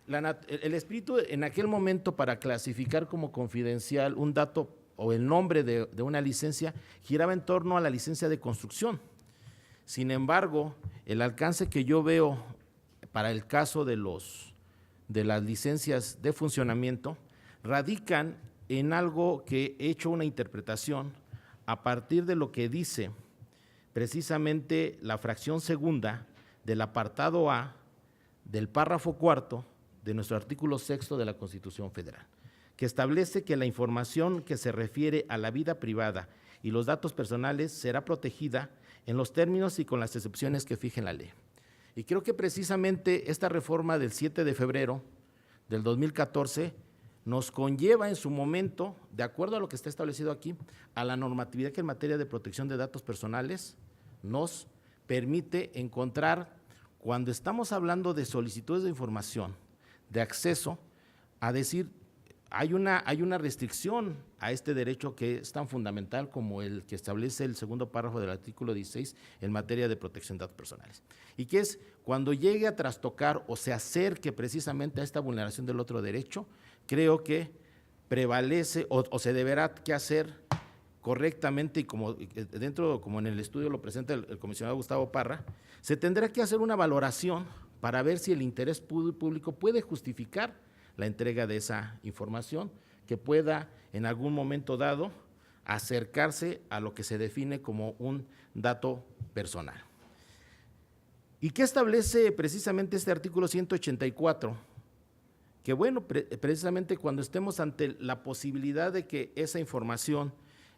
El espíritu en aquel momento para clasificar como confidencial un dato o el nombre de una licencia giraba en torno a la licencia de construcción. Sin embargo, el alcance que yo veo para el caso de las licencias de funcionamiento radican en algo que he hecho una interpretación a partir de lo que dice precisamente la fracción segunda del apartado A del párrafo cuarto de nuestro artículo 6 de la Constitución Federal, que establece que la información que se refiere a la vida privada y los datos personales será protegida en los términos y con las excepciones que fije la ley. Y creo que precisamente esta reforma del 7 de febrero del 2014 nos conlleva en su momento, de acuerdo a lo que está establecido aquí, a la normatividad que en materia de protección de datos personales nos permite encontrar, cuando estamos hablando de solicitudes de información, de acceso, a decir, hay una restricción a este derecho que es tan fundamental como el que establece el segundo párrafo del artículo 16 en materia de protección de datos personales. Y que es cuando llegue a trastocar o se acerque precisamente a esta vulneración del otro derecho, creo que prevalece o se deberá que hacer correctamente y como en el estudio lo presenta el comisionado Gustavo Parra, se tendrá que hacer una valoración para ver si el interés público puede justificar la entrega de esa información que pueda en algún momento dado acercarse a lo que se define como un dato personal. ¿Y qué establece precisamente este artículo 184? Que bueno, precisamente cuando estemos ante la posibilidad de que esa información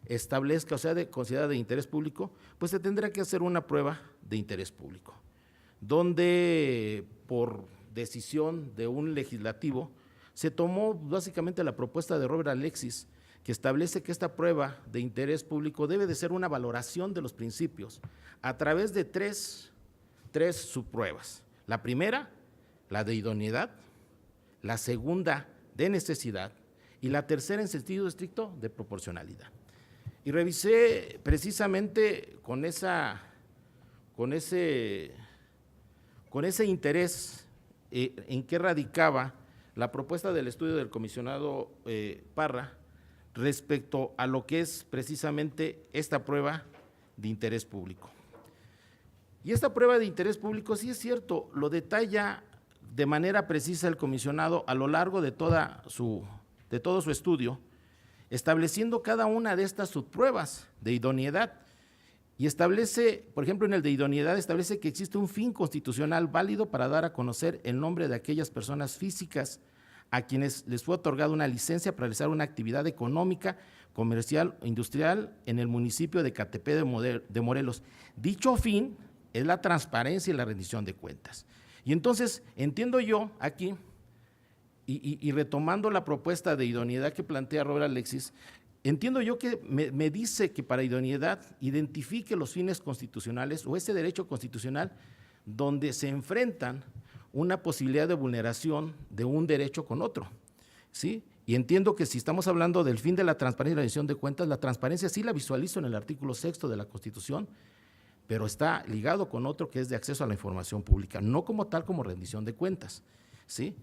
establezca o sea considerada de interés público, pues se tendrá que hacer una prueba de interés público, donde por decisión de un legislativo se tomó básicamente la propuesta de Robert Alexis, que establece que esta prueba de interés público debe de ser una valoración de los principios a través de tres subpruebas. La primera, la de idoneidad, la segunda, de necesidad, y la tercera, en sentido estricto, de proporcionalidad. Y revisé precisamente con ese interés en qué radicaba la propuesta del estudio del comisionado Parra respecto a lo que es precisamente esta prueba de interés público. Y esta prueba de interés público, sí es cierto, lo detalla de manera precisa el comisionado a lo largo de todo su estudio, estableciendo cada una de estas subpruebas de idoneidad. Y establece, por ejemplo, en el de idoneidad, establece que existe un fin constitucional válido para dar a conocer el nombre de aquellas personas físicas a quienes les fue otorgada una licencia para realizar una actividad económica, comercial o industrial en el municipio de Catepec de Morelos. Dicho fin es la transparencia y la rendición de cuentas. Y entonces, entiendo yo aquí, y retomando la propuesta de idoneidad que plantea Robert Alexis, entiendo yo que me dice que para idoneidad identifique los fines constitucionales o ese derecho constitucional donde se enfrentan una posibilidad de vulneración de un derecho con otro, ¿sí? Y entiendo que si estamos hablando del fin de la transparencia y la rendición de cuentas, la transparencia sí la visualizo en el artículo 6º de la Constitución, pero está ligado con otro que es de acceso a la información pública, no como tal como rendición de cuentas, ¿sí?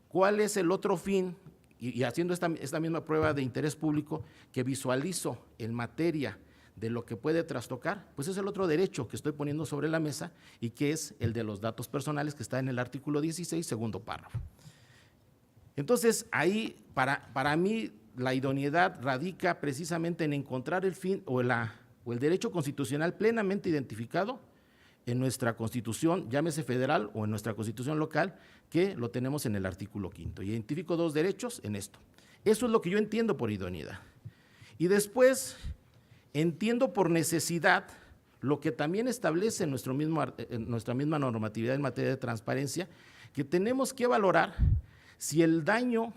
¿Cuál es el otro fin? Y haciendo esta misma prueba de interés público que visualizo en materia de lo que puede trastocar, pues es el otro derecho que estoy poniendo sobre la mesa y que es el de los datos personales que está en el artículo 16, segundo párrafo. Entonces, ahí para mí la idoneidad radica precisamente en encontrar el fin o el derecho constitucional plenamente identificado en nuestra Constitución, llámese federal o en nuestra Constitución local, que lo tenemos en el artículo 5º. Identifico dos derechos en esto. Eso es lo que yo entiendo por idoneidad. Y después entiendo por necesidad lo que también establece nuestra misma normatividad en materia de transparencia, que tenemos que valorar si el daño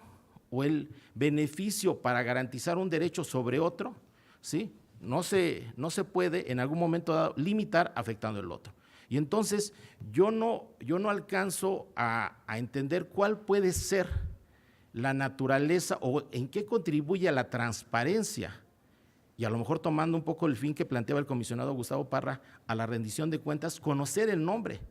o el beneficio para garantizar un derecho sobre otro, ¿sí?, no se puede en algún momento dado limitar afectando el otro. Y entonces yo no alcanzo a entender cuál puede ser la naturaleza o en qué contribuye a la transparencia, y a lo mejor tomando un poco el fin que planteaba el comisionado Gustavo Parra a la rendición de cuentas, conocer el nombre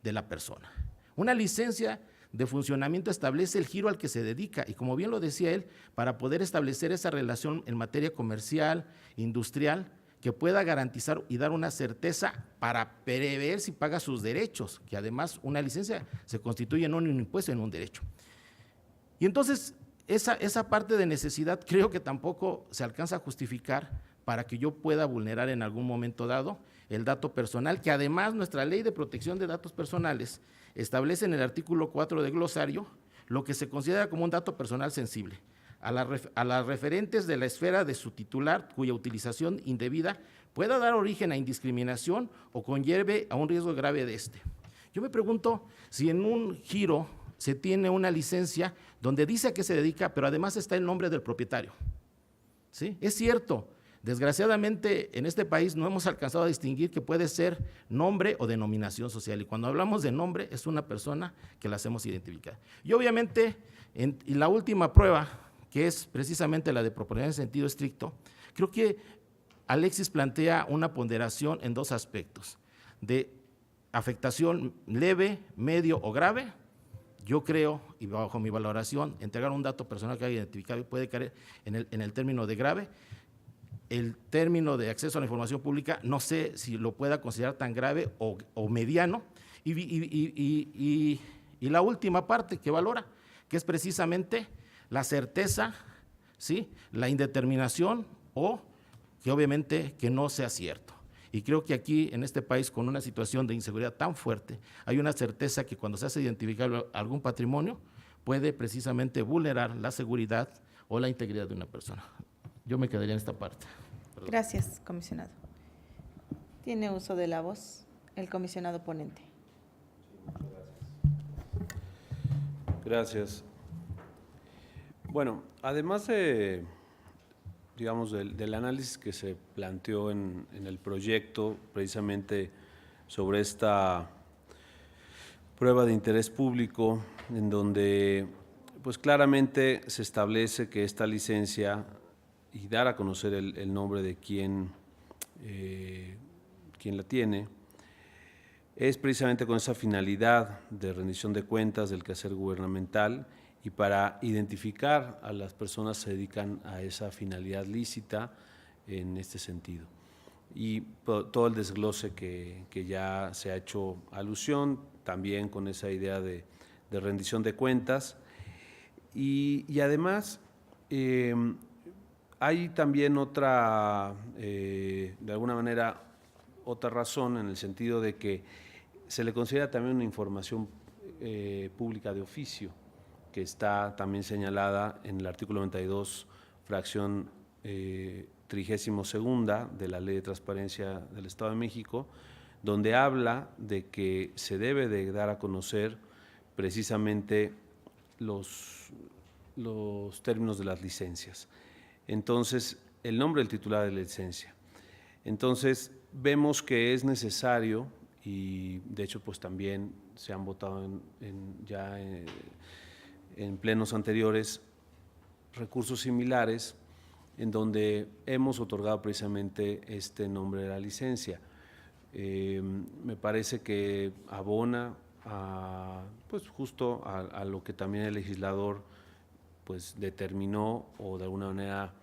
de la persona. Una licencia de funcionamiento establece el giro al que se dedica y, como bien lo decía él, para poder establecer esa relación en materia comercial, industrial, que pueda garantizar y dar una certeza para prever si paga sus derechos, que además una licencia se constituye no en un impuesto, en un derecho. Y entonces esa parte de necesidad creo que tampoco se alcanza a justificar para que yo pueda vulnerar en algún momento dado el dato personal, que además nuestra Ley de Protección de Datos Personales establece en el artículo 4 del glosario lo que se considera como un dato personal sensible, a las referentes de la esfera de su titular, cuya utilización indebida pueda dar origen a indiscriminación o conlleve a un riesgo grave de este. Yo me pregunto si en un giro se tiene una licencia donde dice a qué se dedica, pero además está el nombre del propietario, ¿sí? Es cierto, desgraciadamente en este país no hemos alcanzado a distinguir que puede ser nombre o denominación social, y cuando hablamos de nombre es una persona que la hacemos identificar. Y obviamente, en la última prueba, que es precisamente la de proporcionalidad en sentido estricto, creo que Alexis plantea una ponderación en dos aspectos, de afectación leve, medio o grave. Yo creo, y bajo mi valoración, entregar un dato personal que haya identificado puede caer en el término de grave. El término de acceso a la información pública, no sé si lo pueda considerar tan grave o mediano. Y la última parte que valora, que es precisamente la certeza, ¿sí?, la indeterminación o que obviamente que no sea cierto. Y creo que aquí en este país, con una situación de inseguridad tan fuerte, hay una certeza que cuando se hace identificar algún patrimonio puede precisamente vulnerar la seguridad o la integridad de una persona. Yo me quedaría en esta parte. Perdón. Gracias, comisionado. Tiene uso de la voz el comisionado ponente. Gracias. Bueno, además de, digamos, del análisis que se planteó en el proyecto, precisamente sobre esta prueba de interés público, en donde pues claramente se establece que esta licencia y dar a conocer el nombre de quien la tiene, es precisamente con esa finalidad de rendición de cuentas del quehacer gubernamental y para identificar a las personas que se dedican a esa finalidad lícita en este sentido. y todo el desglose que ya se ha hecho alusión, también con esa idea de rendición de cuentas. Y además, hay también otra, de alguna manera, otra razón en el sentido de que se le considera también una información pública de oficio, que está también señalada en el artículo 92, fracción 32ª de la Ley de Transparencia del Estado de México, donde habla de que se debe de dar a conocer precisamente los términos de las licencias. Entonces, el nombre del titular de la licencia. Entonces, vemos que es necesario, y de hecho pues también se han votado en plenos anteriores recursos similares en donde hemos otorgado precisamente este nombre de la licencia. Me parece que abona pues justo a lo que también el legislador pues determinó o de alguna manera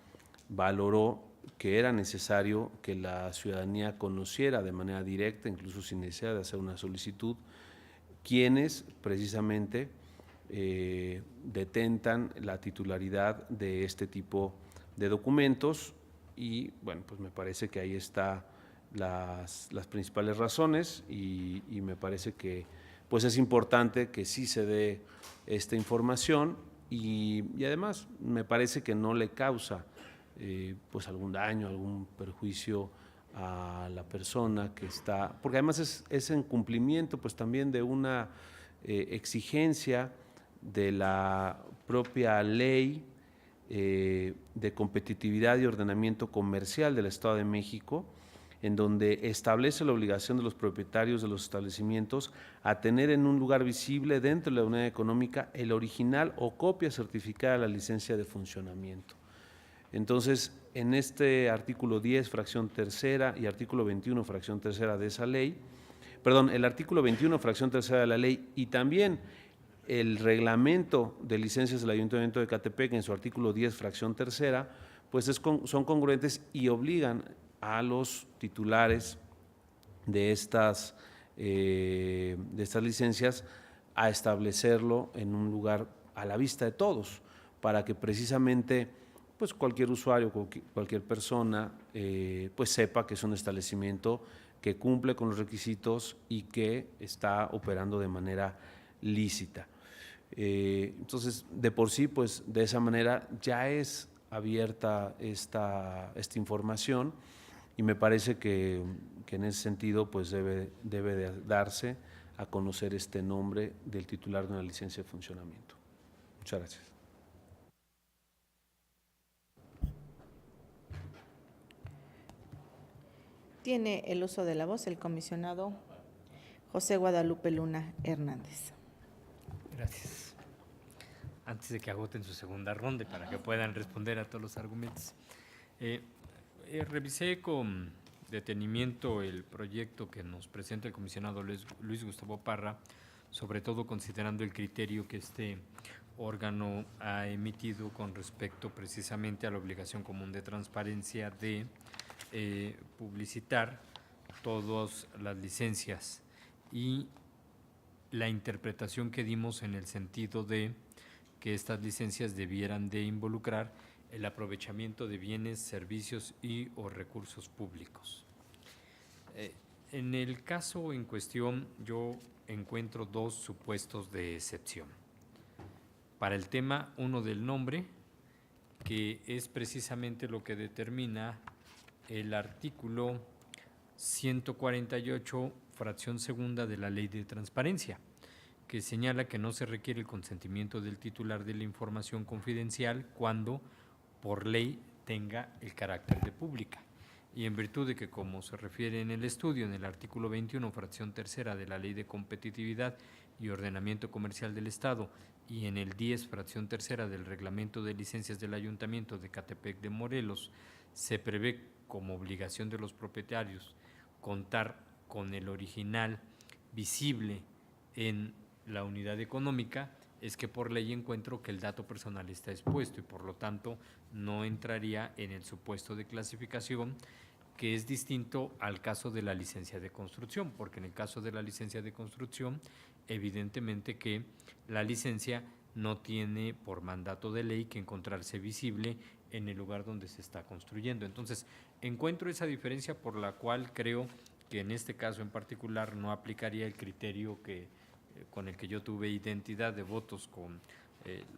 valoró que era necesario que la ciudadanía conociera de manera directa, incluso sin necesidad de hacer una solicitud, quienes precisamente detentan la titularidad de este tipo de documentos. Y bueno, pues me parece que ahí está las principales razones y me parece que pues es importante que sí se dé esta información y además me parece que no le causa pues algún daño, algún perjuicio a la persona que está, porque además es en cumplimiento pues también de una exigencia de la propia ley de competitividad y ordenamiento comercial del Estado de México, en donde establece la obligación de los propietarios de los establecimientos a tener en un lugar visible dentro de la unidad económica el original o copia certificada de la licencia de funcionamiento. Entonces, en este artículo 10, fracción tercera y artículo 21, fracción tercera de esa ley, perdón, el artículo 21, fracción tercera de la ley y también el reglamento de licencias del Ayuntamiento de Ecatepec en su artículo 10, fracción tercera, pues son congruentes y obligan a los titulares de estas licencias a establecerlo en un lugar a la vista de todos, para que precisamente pues cualquier usuario, cualquier persona pues sepa que es un establecimiento que cumple con los requisitos y que está operando de manera lícita. Entonces, de por sí, pues de esa manera ya es abierta esta información y me parece que en ese sentido pues debe de darse a conocer este nombre del titular de una licencia de funcionamiento. Muchas gracias. Tiene el uso de la voz el comisionado José Guadalupe Luna Hernández. Gracias. Antes de que agoten su segunda ronda para que puedan responder a todos los argumentos. Revisé con detenimiento el proyecto que nos presenta el comisionado Luis Gustavo Parra, sobre todo considerando el criterio que este órgano ha emitido con respecto precisamente a la obligación común de transparencia de publicitar todas las licencias y la interpretación que dimos en el sentido de que estas licencias debieran de involucrar el aprovechamiento de bienes, servicios y o recursos públicos. En el caso en cuestión, yo encuentro dos supuestos de excepción. Para el tema, uno del nombre, que es precisamente lo que determina el artículo 148, fracción segunda de la Ley de Transparencia, que señala que no se requiere el consentimiento del titular de la información confidencial cuando por ley tenga el carácter de pública. Y en virtud de que, como se refiere en el estudio, en el artículo 21, fracción tercera de la Ley de Competitividad y Ordenamiento Comercial del Estado y en el 10, fracción tercera del Reglamento de Licencias del Ayuntamiento de Ecatepec de Morelos, se prevé como obligación de los propietarios contar con el original visible en la unidad económica, es que por ley encuentro que el dato personal está expuesto y por lo tanto no entraría en el supuesto de clasificación que es distinto al caso de la licencia de construcción, porque en el caso de la licencia de construcción, evidentemente que la licencia no tiene por mandato de ley que encontrarse visible en el lugar donde se está construyendo. Entonces, encuentro esa diferencia por la cual creo que en este caso en particular no aplicaría el criterio con el que yo tuve identidad de votos con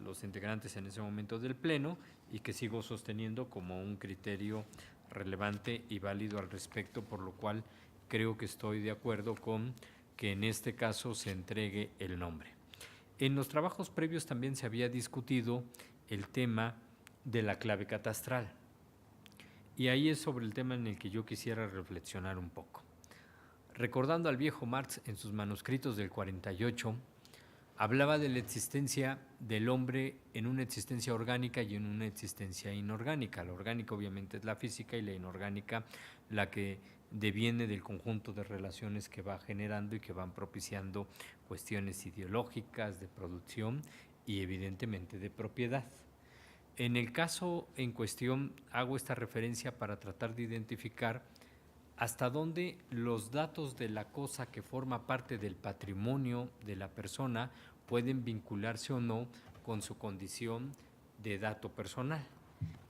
los integrantes en ese momento del Pleno y que sigo sosteniendo como un criterio relevante y válido al respecto, por lo cual creo que estoy de acuerdo con que en este caso se entregue el nombre. En los trabajos previos también se había discutido el tema de la clave catastral y ahí es sobre el tema en el que yo quisiera reflexionar un poco. Recordando al viejo Marx en sus manuscritos del 48, hablaba de la existencia del hombre en una existencia orgánica y en una existencia inorgánica. La orgánica obviamente es la física y la inorgánica la que deviene del conjunto de relaciones que va generando y que van propiciando cuestiones ideológicas, de producción y evidentemente de propiedad. En el caso en cuestión hago esta referencia para tratar de identificar hasta dónde los datos de la cosa que forma parte del patrimonio de la persona pueden vincularse o no con su condición de dato personal.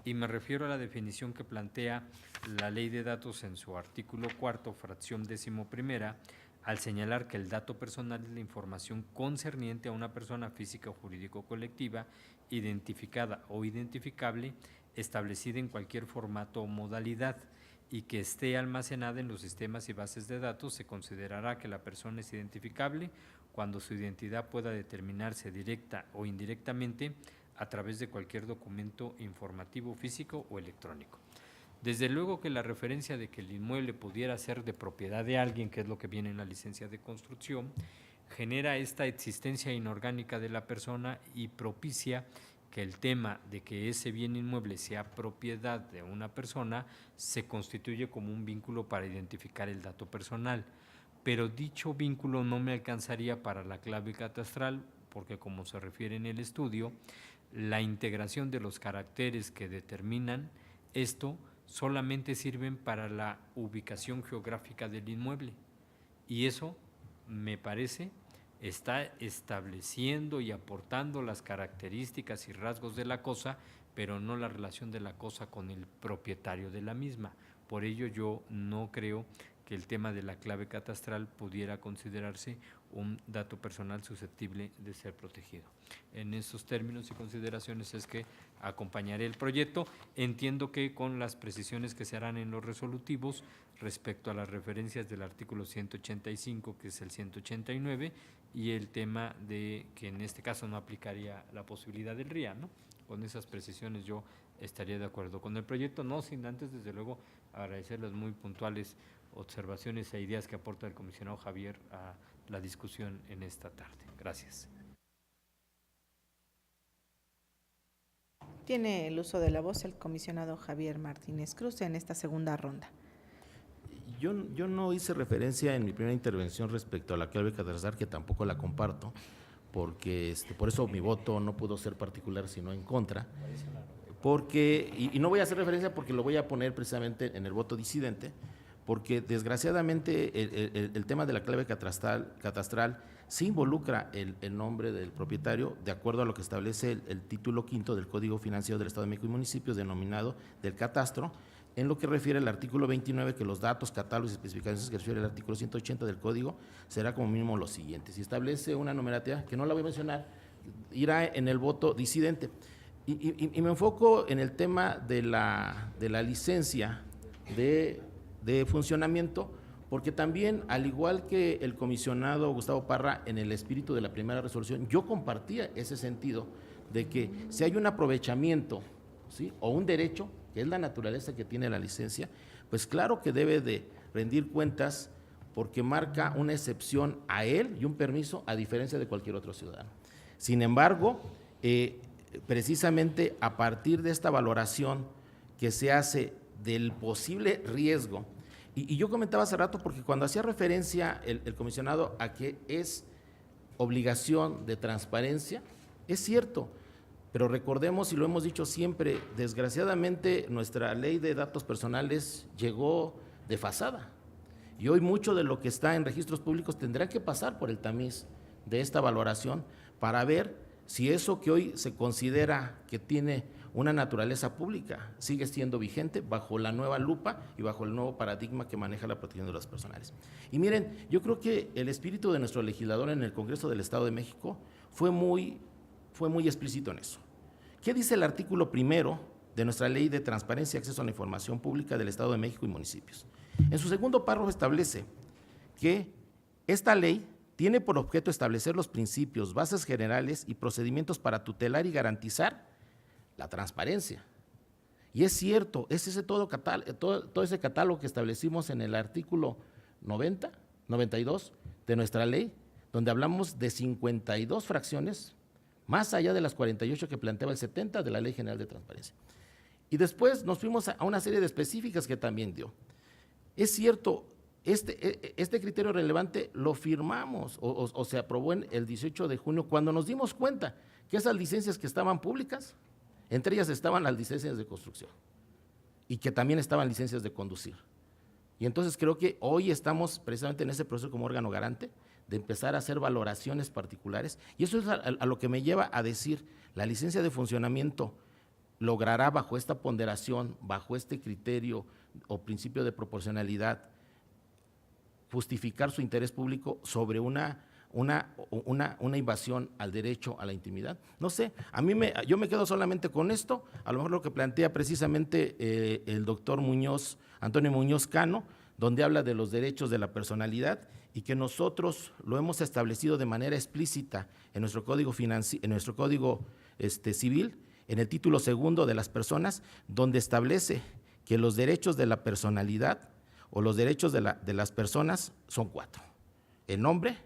Y me refiero a la definición que plantea la Ley de Datos en su artículo 4, fracción 11ª, al señalar que el dato personal es la información concerniente a una persona física o jurídico colectiva, identificada o identificable, establecida en cualquier formato o modalidad, y que esté almacenada en los sistemas y bases de datos, se considerará que la persona es identificable cuando su identidad pueda determinarse directa o indirectamente a través de cualquier documento informativo físico o electrónico. Desde luego que la referencia de que el inmueble pudiera ser de propiedad de alguien, que es lo que viene en la licencia de construcción, genera esta existencia inorgánica de la persona y propicia que el tema de que ese bien inmueble sea propiedad de una persona se constituye como un vínculo para identificar el dato personal. Pero dicho vínculo no me alcanzaría para la clave catastral porque, como se refiere en el estudio, la integración de los caracteres que determinan esto solamente sirven para la ubicación geográfica del inmueble. Y eso, me parece, está estableciendo y aportando las características y rasgos de la cosa, pero no la relación de la cosa con el propietario de la misma. Por ello yo no creo que el tema de la clave catastral pudiera considerarse un dato personal susceptible de ser protegido. En esos términos y consideraciones es que acompañaré el proyecto. Entiendo que con las precisiones que se harán en los resolutivos respecto a las referencias del artículo 185, que es el 189, y el tema de que en este caso no aplicaría la posibilidad del RIA, ¿no? Con esas precisiones yo estaría de acuerdo con el proyecto, no sin antes, desde luego, agradecer las muy puntuales observaciones e ideas que aporta el comisionado Javier a la discusión en esta tarde. Gracias. Tiene el uso de la voz el comisionado Javier Martínez Cruz en esta segunda ronda. Yo no hice referencia en mi primera intervención respecto a la clave catastral, que tampoco la comparto, porque por eso mi voto no pudo ser particular, sino en contra. Porque, y no voy a hacer referencia porque lo voy a poner precisamente en el voto disidente, porque desgraciadamente el tema de la clave catastral sí involucra el nombre del propietario, de acuerdo a lo que establece el título 5 del Código Financiero del Estado de México y Municipios, denominado del catastro, en lo que refiere al artículo 29, que los datos, catálogos y especificaciones que refiere el artículo 180 del Código será como mínimo lo siguiente. Si establece una numerativa, que no la voy a mencionar, irá en el voto disidente. Y me enfoco en el tema de la licencia de funcionamiento, porque también, al igual que el comisionado Gustavo Parra, en el espíritu de la primera resolución, yo compartía ese sentido de que si hay un aprovechamiento, ¿sí?, o un derecho, que es la naturaleza que tiene la licencia, pues claro que debe de rendir cuentas porque marca una excepción a él y un permiso a diferencia de cualquier otro ciudadano. Sin embargo, precisamente a partir de esta valoración que se hace del posible riesgo, y yo comentaba hace rato, porque cuando hacía referencia el comisionado a que es obligación de transparencia, es cierto, Pero recordemos, y lo hemos dicho siempre, desgraciadamente nuestra ley de datos personales llegó desfasada. Y hoy mucho de lo que está en registros públicos tendrá que pasar por el tamiz de esta valoración para ver si eso que hoy se considera que tiene una naturaleza pública sigue siendo vigente bajo la nueva lupa y bajo el nuevo paradigma que maneja la protección de los datos personales. Y miren, yo creo que el espíritu de nuestro legislador en el Congreso del Estado de México fue muy explícito en eso. ¿Qué dice el artículo 1 de nuestra Ley de Transparencia y Acceso a la Información Pública del Estado de México y municipios? En su segundo párrafo establece que esta ley tiene por objeto establecer los principios, bases generales y procedimientos para tutelar y garantizar la transparencia. Y es cierto, es ese todo ese catálogo que establecimos en el artículo 92 de nuestra ley, donde hablamos de 52 fracciones, más allá de las 48 que planteaba el 70 de la Ley General de Transparencia. Y después nos fuimos a una serie de específicas que también dio. Es cierto, este criterio relevante lo firmamos o se aprobó en el 18 de junio cuando nos dimos cuenta que esas licencias que estaban públicas, entre ellas estaban las licencias de construcción y que también estaban licencias de conducir. Y entonces creo que hoy estamos precisamente en ese proceso como órgano garante de empezar a hacer valoraciones particulares, y eso es a lo que me lleva a decir, la licencia de funcionamiento logrará bajo esta ponderación, bajo este criterio o principio de proporcionalidad, justificar su interés público sobre una invasión al derecho a la intimidad. No sé, yo me quedo solamente con esto, a lo mejor lo que plantea precisamente el doctor Antonio Muñoz Cano, donde habla de los derechos de la personalidad y que nosotros lo hemos establecido de manera explícita en nuestro código civil, en el título 2 de las personas, donde establece que los derechos de la personalidad o los derechos de las personas son 4: el nombre,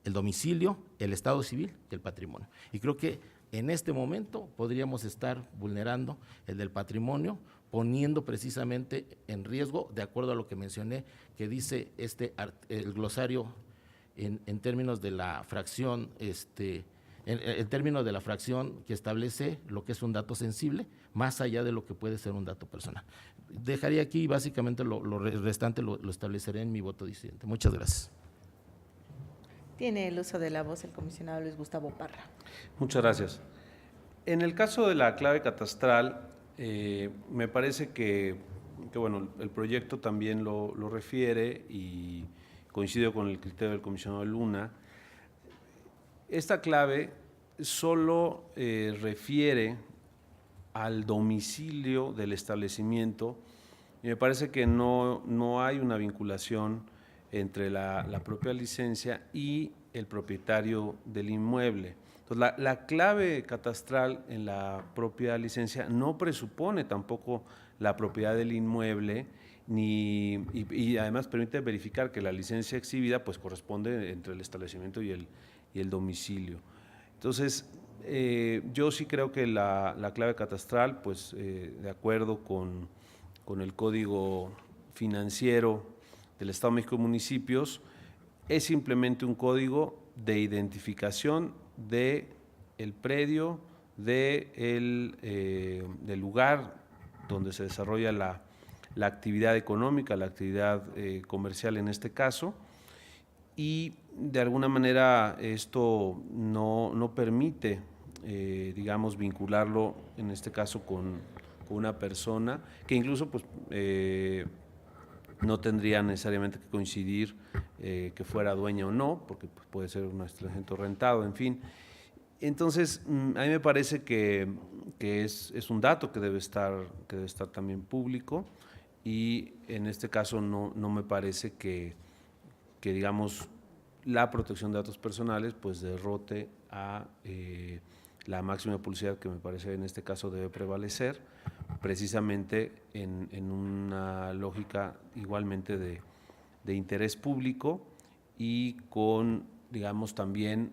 el domicilio, el estado civil y el patrimonio. Y creo que en este momento podríamos estar vulnerando el del patrimonio, poniendo precisamente en riesgo, de acuerdo a lo que mencioné, que dice el glosario en términos de la fracción, en términos de la fracción que establece lo que es un dato sensible, más allá de lo que puede ser un dato personal. Dejaría aquí, básicamente lo restante lo estableceré en mi voto disidente. Muchas gracias. Tiene el uso de la voz el comisionado Luis Gustavo Parra. Muchas gracias. En el caso de la clave catastral, me parece que bueno, el proyecto también lo refiere y coincido con el criterio del comisionado Luna. Esta clave solo refiere al domicilio del establecimiento y me parece que no hay una vinculación entre la propia licencia y el propietario del inmueble. Entonces, la clave catastral en la propia licencia no presupone tampoco la propiedad del inmueble y además permite verificar que la licencia exhibida pues corresponde entre el establecimiento y el domicilio. Entonces, yo sí creo que la clave catastral, pues de acuerdo con el Código Financiero del Estado de México y municipios, es simplemente un código de identificación del predio, del lugar donde se desarrolla la actividad económica, la actividad comercial en este caso, y de alguna manera esto no permite, digamos, vincularlo en este caso con una persona que incluso pues, no tendría necesariamente que coincidir que fuera dueña o no, porque pues, puede ser un establecimiento rentado, en fin. Entonces, a mí me parece que es un dato que debe estar también público y en este caso no me parece que digamos, la protección de datos personales pues derrote a la máxima publicidad que me parece en este caso debe prevalecer, precisamente en una lógica igualmente de interés público y con, digamos, también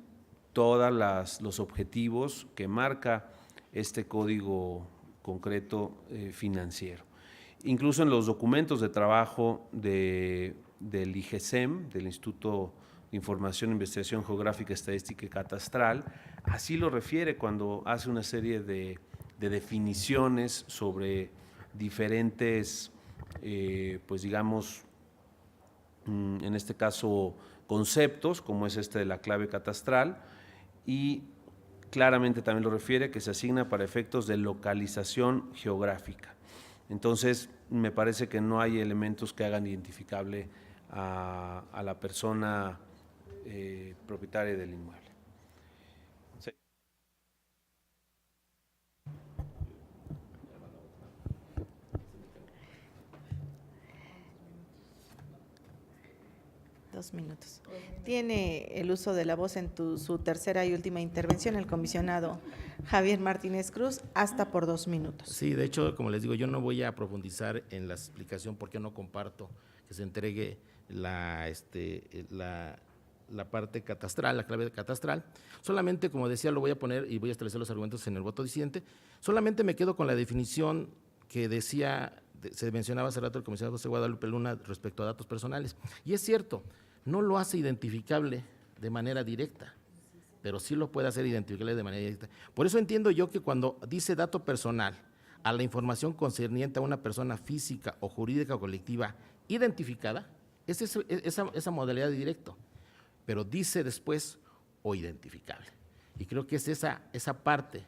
todos los objetivos que marca este código concreto financiero. Incluso en los documentos de trabajo del IGESEM, del Instituto de Información, Investigación Geográfica, Estadística y Catastral, así lo refiere cuando hace una serie de definiciones sobre diferentes, pues digamos, en este caso, conceptos, como es este de la clave catastral, y claramente también lo refiere que se asigna para efectos de localización geográfica. Entonces, me parece que no hay elementos que hagan identificable a la persona propietaria del inmueble. Sí. Dos minutos. Tiene el uso de la voz en su tercera y última intervención el comisionado Javier Martínez Cruz, hasta por 2 minutos. Sí, de hecho, como les digo, yo no voy a profundizar en la explicación porque no comparto que se entregue la parte catastral, la clave catastral. Solamente, como decía, lo voy a poner y voy a establecer los argumentos en el voto disidente. Solamente me quedo con la definición que decía, se mencionaba hace rato el comisionado José Guadalupe Luna respecto a datos personales. Y es cierto, no lo hace identificable de manera directa, pero sí lo puede hacer identificable de manera directa. Por eso entiendo yo que cuando dice dato personal a la información concerniente a una persona física o jurídica o colectiva identificada, es esa modalidad de directo, pero dice después o identificable. Y creo que es esa parte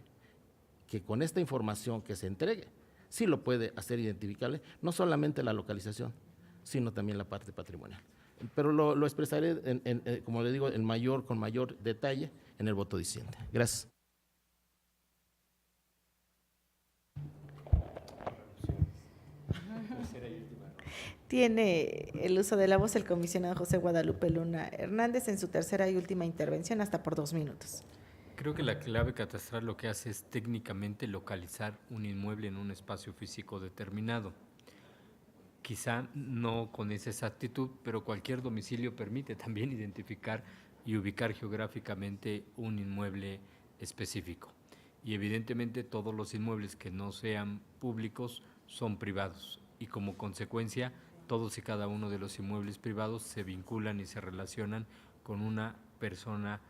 que con esta información que se entregue, sí lo puede hacer identificable, no solamente la localización, sino también la parte patrimonial. Pero lo expresaré, como le digo, con mayor detalle en el voto diciente. Gracias. Tiene el uso de la voz el comisionado José Guadalupe Luna Hernández en su tercera y última intervención, hasta por 2 minutos. Creo que la clave catastral lo que hace es técnicamente localizar un inmueble en un espacio físico determinado. Quizá no con esa exactitud, pero cualquier domicilio permite también identificar y ubicar geográficamente un inmueble específico. Y evidentemente todos los inmuebles que no sean públicos son privados y como consecuencia todos y cada uno de los inmuebles privados se vinculan y se relacionan con una persona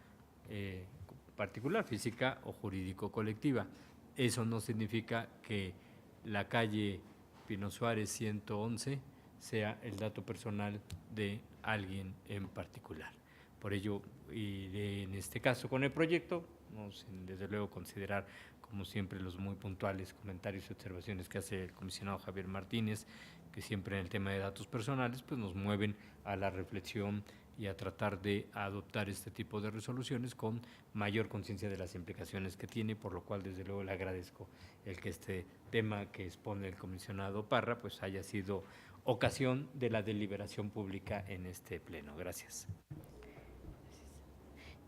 particular, física o jurídico colectiva. Eso no significa que la calle Pino Suárez 111 sea el dato personal de alguien en particular. Por ello, y en este caso con el proyecto, sin desde luego considerar, como siempre, los muy puntuales comentarios y observaciones que hace el comisionado Javier Martínez, que siempre en el tema de datos personales pues nos mueven a la reflexión y a tratar de adoptar este tipo de resoluciones con mayor conciencia de las implicaciones que tiene, por lo cual desde luego le agradezco el que este tema que expone el comisionado Parra pues haya sido ocasión de la deliberación pública en este pleno. Gracias.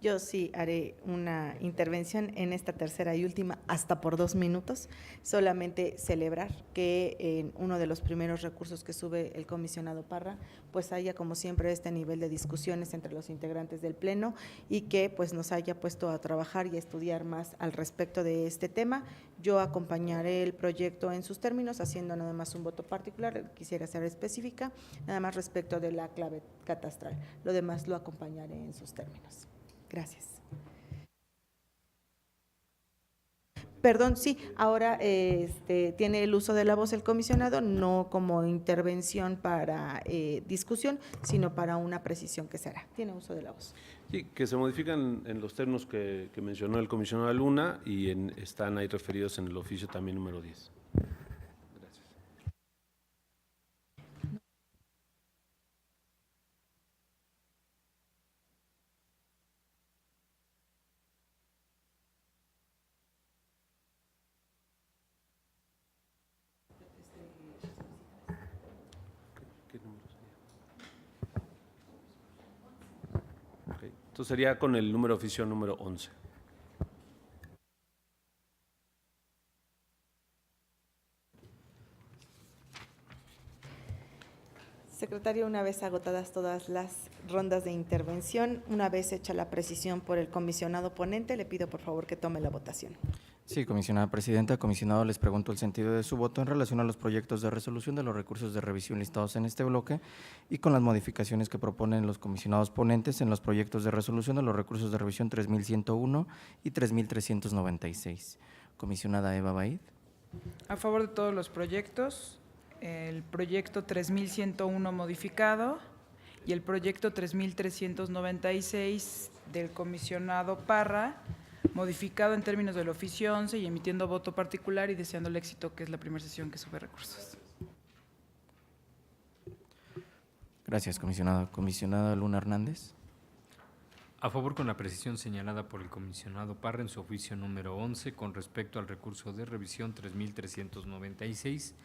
Yo sí haré una intervención en esta tercera y última, hasta por 2 minutos. Solamente celebrar que en uno de los primeros recursos que sube el comisionado Parra, pues haya como siempre este nivel de discusiones entre los integrantes del Pleno y que pues nos haya puesto a trabajar y a estudiar más al respecto de este tema. Yo acompañaré el proyecto en sus términos, haciendo nada más un voto particular, quisiera ser específica, nada más respecto de la clave catastral. Lo demás lo acompañaré en sus términos. Gracias. Perdón, sí, ahora tiene el uso de la voz el comisionado, no como intervención para discusión, sino para una precisión que se hará. Tiene uso de la voz. Sí, que se modifican en los términos que mencionó el comisionado Luna y están ahí referidos en el oficio también número 10. Gracias. ¿Qué número sería? Okay. Entonces sería con el número oficio número 11. Secretario, una vez agotadas todas las rondas de intervención, una vez hecha la precisión por el comisionado ponente, le pido por favor que tome la votación. Sí, comisionada presidenta. Comisionado, les pregunto el sentido de su voto en relación a los proyectos de resolución de los recursos de revisión listados en este bloque y con las modificaciones que proponen los comisionados ponentes en los proyectos de resolución de los recursos de revisión 3101 y 3396. Comisionada Eva Baid. A favor de todos los proyectos, el proyecto 3101 modificado y el proyecto 3396 del comisionado Parra, modificado en términos del oficio 11 y emitiendo voto particular y deseando el éxito, que es la primera sesión que sube recursos. Gracias, comisionada. Comisionada Luna Hernández. A favor con la precisión señalada por el comisionado Parra en su oficio número 11 con respecto al recurso de revisión 3396.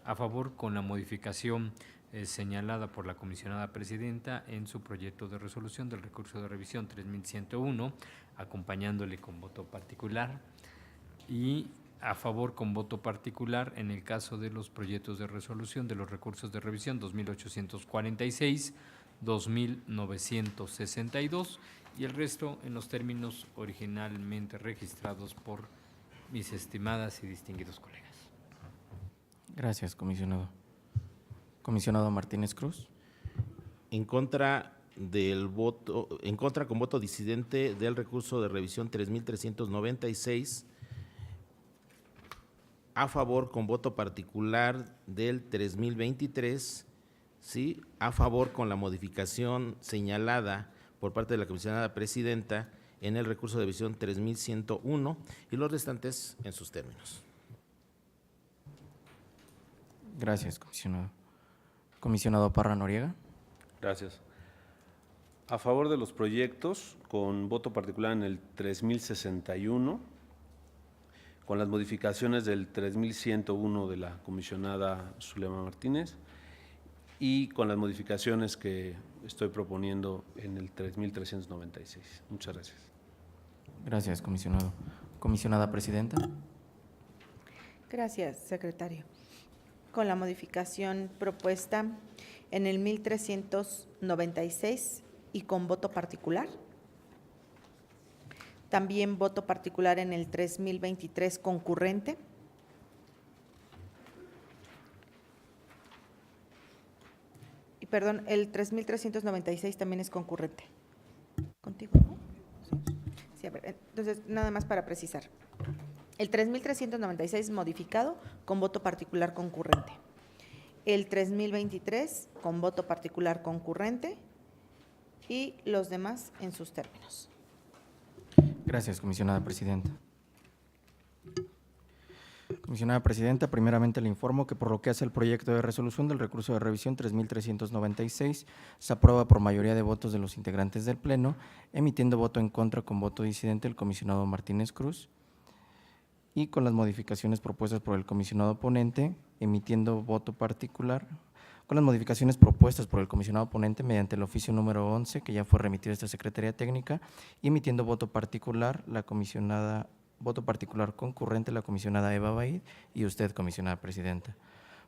A favor con la modificación señalada por la comisionada presidenta en su proyecto de resolución del recurso de revisión 3101, acompañándole con voto particular. Y a favor con voto particular en el caso de los proyectos de resolución de los recursos de revisión 2846, 2962 y el resto en los términos originalmente registrados por mis estimadas y distinguidos colegas. Gracias, comisionado. Comisionado Martínez Cruz. En contra con voto disidente del recurso de revisión 3396, a favor con voto particular del 3023, ¿sí? A favor con la modificación señalada por parte de la comisionada presidenta en el recurso de revisión 3101 y los restantes en sus términos. Gracias, comisionado. Comisionado Parra Noriega. Gracias. A favor de los proyectos, con voto particular en el 3061, con las modificaciones del 3101 de la comisionada Zulema Martínez y con las modificaciones que estoy proponiendo en el 3396. Muchas gracias. Gracias, comisionado. Comisionada presidenta. Gracias, secretario. Con la modificación propuesta en el 1396 y con voto particular. También voto particular en el 3023 concurrente. Y perdón, el 3396 también es concurrente. ¿Contigo, no? Sí, a ver, entonces, nada más para precisar. El 3396 modificado con voto particular concurrente. El 3023 con voto particular concurrente y los demás en sus términos. Gracias, comisionada presidenta. Comisionada presidenta, primeramente le informo que por lo que hace el proyecto de resolución del recurso de revisión 3396 se aprueba por mayoría de votos de los integrantes del Pleno, emitiendo voto en contra con voto disidente el comisionado Martínez Cruz y con las modificaciones propuestas por el comisionado ponente, emitiendo voto particular, con las modificaciones propuestas por el comisionado ponente mediante el oficio número 11, que ya fue remitido a esta Secretaría Técnica, y emitiendo voto particular concurrente la comisionada Eva Baid y usted, comisionada presidenta.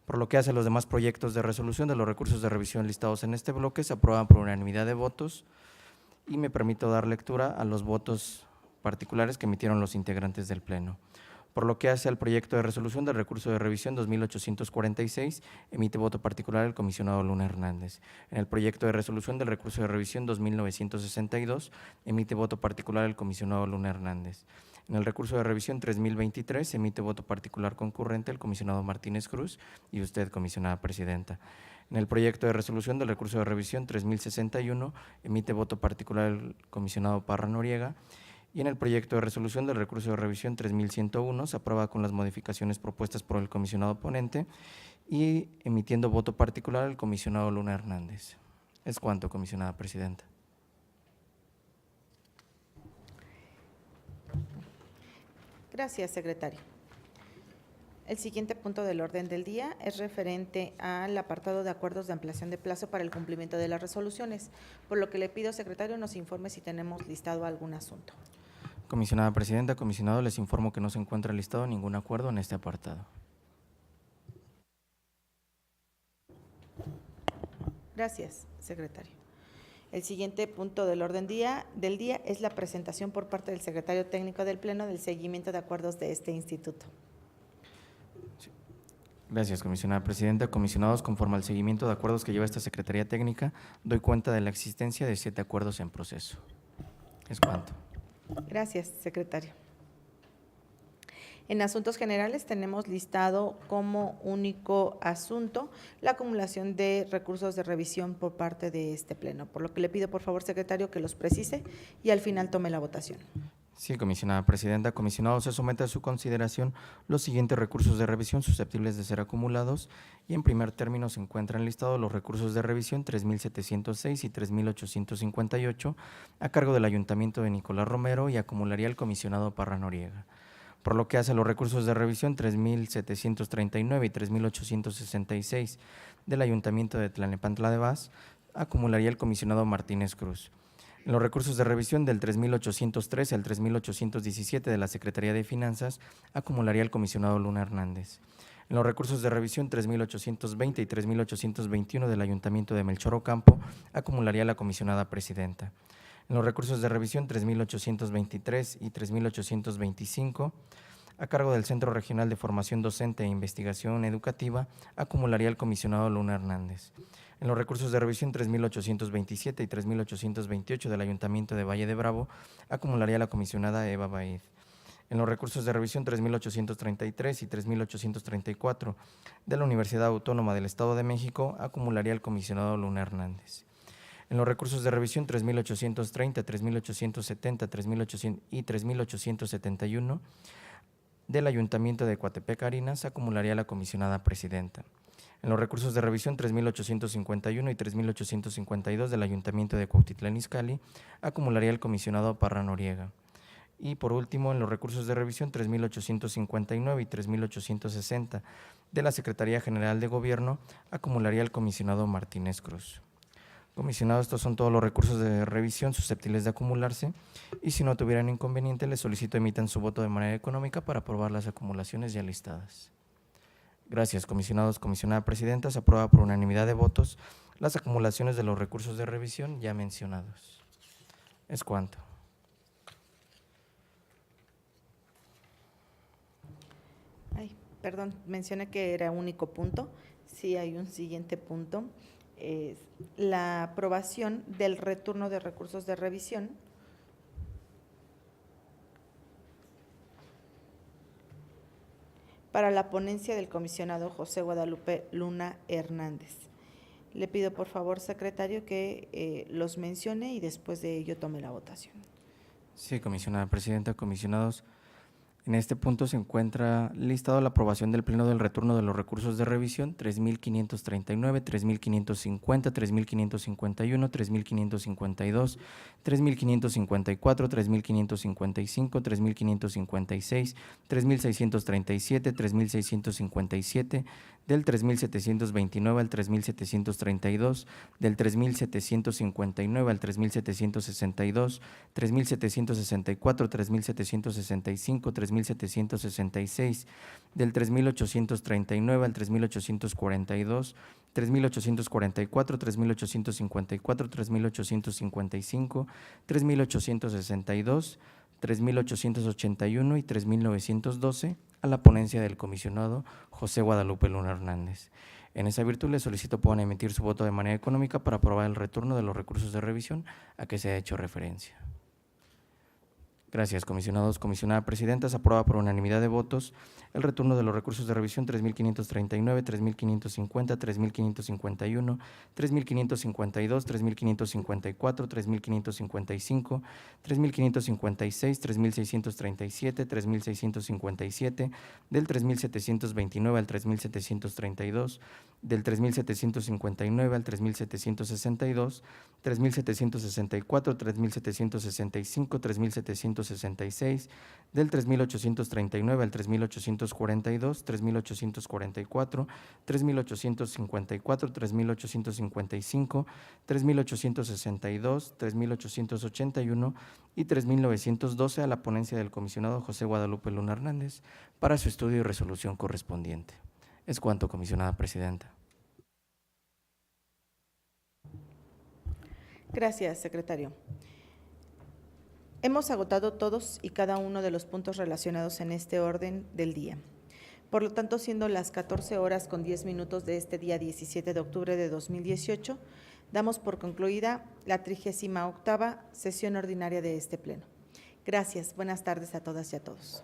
Por lo que hace a los demás proyectos de resolución de los recursos de revisión listados en este bloque, se aprueban por unanimidad de votos y me permito dar lectura a los votos particulares que emitieron los integrantes del Pleno. Por lo que hace al proyecto de resolución del recurso de revisión 2846, emite voto particular el comisionado Luna Hernández. En el proyecto de resolución del recurso de revisión 2962, emite voto particular el comisionado Luna Hernández. En el recurso de revisión 3023, emite voto particular concurrente el comisionado Martínez Cruz y usted, comisionada presidenta. En el proyecto de resolución del recurso de revisión 3061, emite voto particular el comisionado Parra Noriega. Y en el proyecto de resolución del recurso de revisión 3101 se aprueba con las modificaciones propuestas por el comisionado ponente y emitiendo voto particular el comisionado Luna Hernández. Es cuanto, comisionada presidenta. Gracias, secretario. El siguiente punto del orden del día es referente al apartado de acuerdos de ampliación de plazo para el cumplimiento de las resoluciones, por lo que le pido, secretario, nos informe si tenemos listado algún asunto. Comisionada presidenta, comisionado, les informo que no se encuentra listado ningún acuerdo en este apartado. Gracias, secretario. El siguiente punto del orden del día es la presentación por parte del secretario técnico del Pleno del seguimiento de acuerdos de este instituto. Gracias, comisionada presidenta. Comisionados, conforme al seguimiento de acuerdos que lleva esta Secretaría Técnica, doy cuenta de la existencia de 7 acuerdos en proceso. Es cuanto. Gracias, secretario. En asuntos generales tenemos listado como único asunto la acumulación de recursos de revisión por parte de este Pleno, por lo que le pido por favor, secretario, que los precise y al final tome la votación. Sí, comisionada presidenta. Comisionados, se somete a su consideración los siguientes recursos de revisión susceptibles de ser acumulados y en primer término se encuentran listados los recursos de revisión 3.706 y 3.858 a cargo del Ayuntamiento de Nicolás Romero y acumularía el comisionado Parra Noriega. Por lo que hace a los recursos de revisión 3.739 y 3.866 del Ayuntamiento de Tlalnepantla de Vaz, acumularía el comisionado Martínez Cruz. En los recursos de revisión del 3.813 al 3.817 de la Secretaría de Finanzas, acumularía el comisionado Luna Hernández. En los recursos de revisión 3.820 y 3.821 del Ayuntamiento de Melchor Ocampo, acumularía la comisionada presidenta. En los recursos de revisión 3.823 y 3.825, a cargo del Centro Regional de Formación Docente e Investigación Educativa, acumularía el comisionado Luna Hernández. En los recursos de revisión 3.827 y 3.828 del Ayuntamiento de Valle de Bravo, acumularía la comisionada Eva Baid. En los recursos de revisión 3.833 y 3.834 de la Universidad Autónoma del Estado de México, acumularía el comisionado Luna Hernández. En los recursos de revisión 3.830, 3.870 y 3.871 del Ayuntamiento de Coatepec Arenas, acumularía la comisionada presidenta. En los recursos de revisión 3.851 y 3.852 del Ayuntamiento de Cuautitlán Izcalli, acumularía el comisionado Parra Noriega. Y por último, en los recursos de revisión 3.859 y 3.860 de la Secretaría General de Gobierno, acumularía el comisionado Martínez Cruz. Comisionado, estos son todos los recursos de revisión susceptibles de acumularse y si no tuvieran inconveniente, les solicito emitan su voto de manera económica para aprobar las acumulaciones ya listadas. Gracias, comisionados. Comisionada presidenta, se aprueba por unanimidad de votos las acumulaciones de los recursos de revisión ya mencionados. Es cuanto. Ay, perdón, mencioné que era único punto. Sí, hay un siguiente punto. Es la aprobación del retorno de recursos de revisión para la ponencia del comisionado José Guadalupe Luna Hernández. Le pido por favor, secretario, que los mencione y después de ello tome la votación. Sí, comisionada presidenta, comisionados. En este punto se encuentra listado la aprobación del Pleno del retorno de los recursos de revisión 3.539, 3.550, 3.551, 3.552, 3.554, 3.555, 3.556, 3.637, 3.657, del 3.729 al 3.732, del 3.759 al 3.762, 3.764, 3.765, 3.766, del 3.839 al 3.842, 3.844, 3.854, 3.855, 3.862, 3.881 y 3.912 a la ponencia del comisionado José Guadalupe Luna Hernández. En esa virtud le solicito puedan emitir su voto de manera económica para aprobar el retorno de los recursos de revisión a que se ha hecho referencia. Gracias, comisionados. Comisionada presidenta, se aprueba por unanimidad de votos el retorno de los recursos de revisión 3.539, 3.550, 3.551, 3.552, 3.554, 3.555, 3.556, 3.637, 3.657, del 3.729 al 3.732, del 3.759 al 3.762, 3.764, 3.765, 3.766, del 3.839 al 3.842, 3.844, 3.854, 3.855, 3.862, 3.881 y 3.912 a la ponencia del comisionado José Guadalupe Luna Hernández para su estudio y resolución correspondiente. Es cuanto, comisionada presidenta. Gracias, secretario. Hemos agotado todos y cada uno de los puntos relacionados en este orden del día. Por lo tanto, siendo las 14:10 de este día 17 de octubre de 2018, damos por concluida la 38ª sesión ordinaria de este Pleno. Gracias. Buenas tardes a todas y a todos.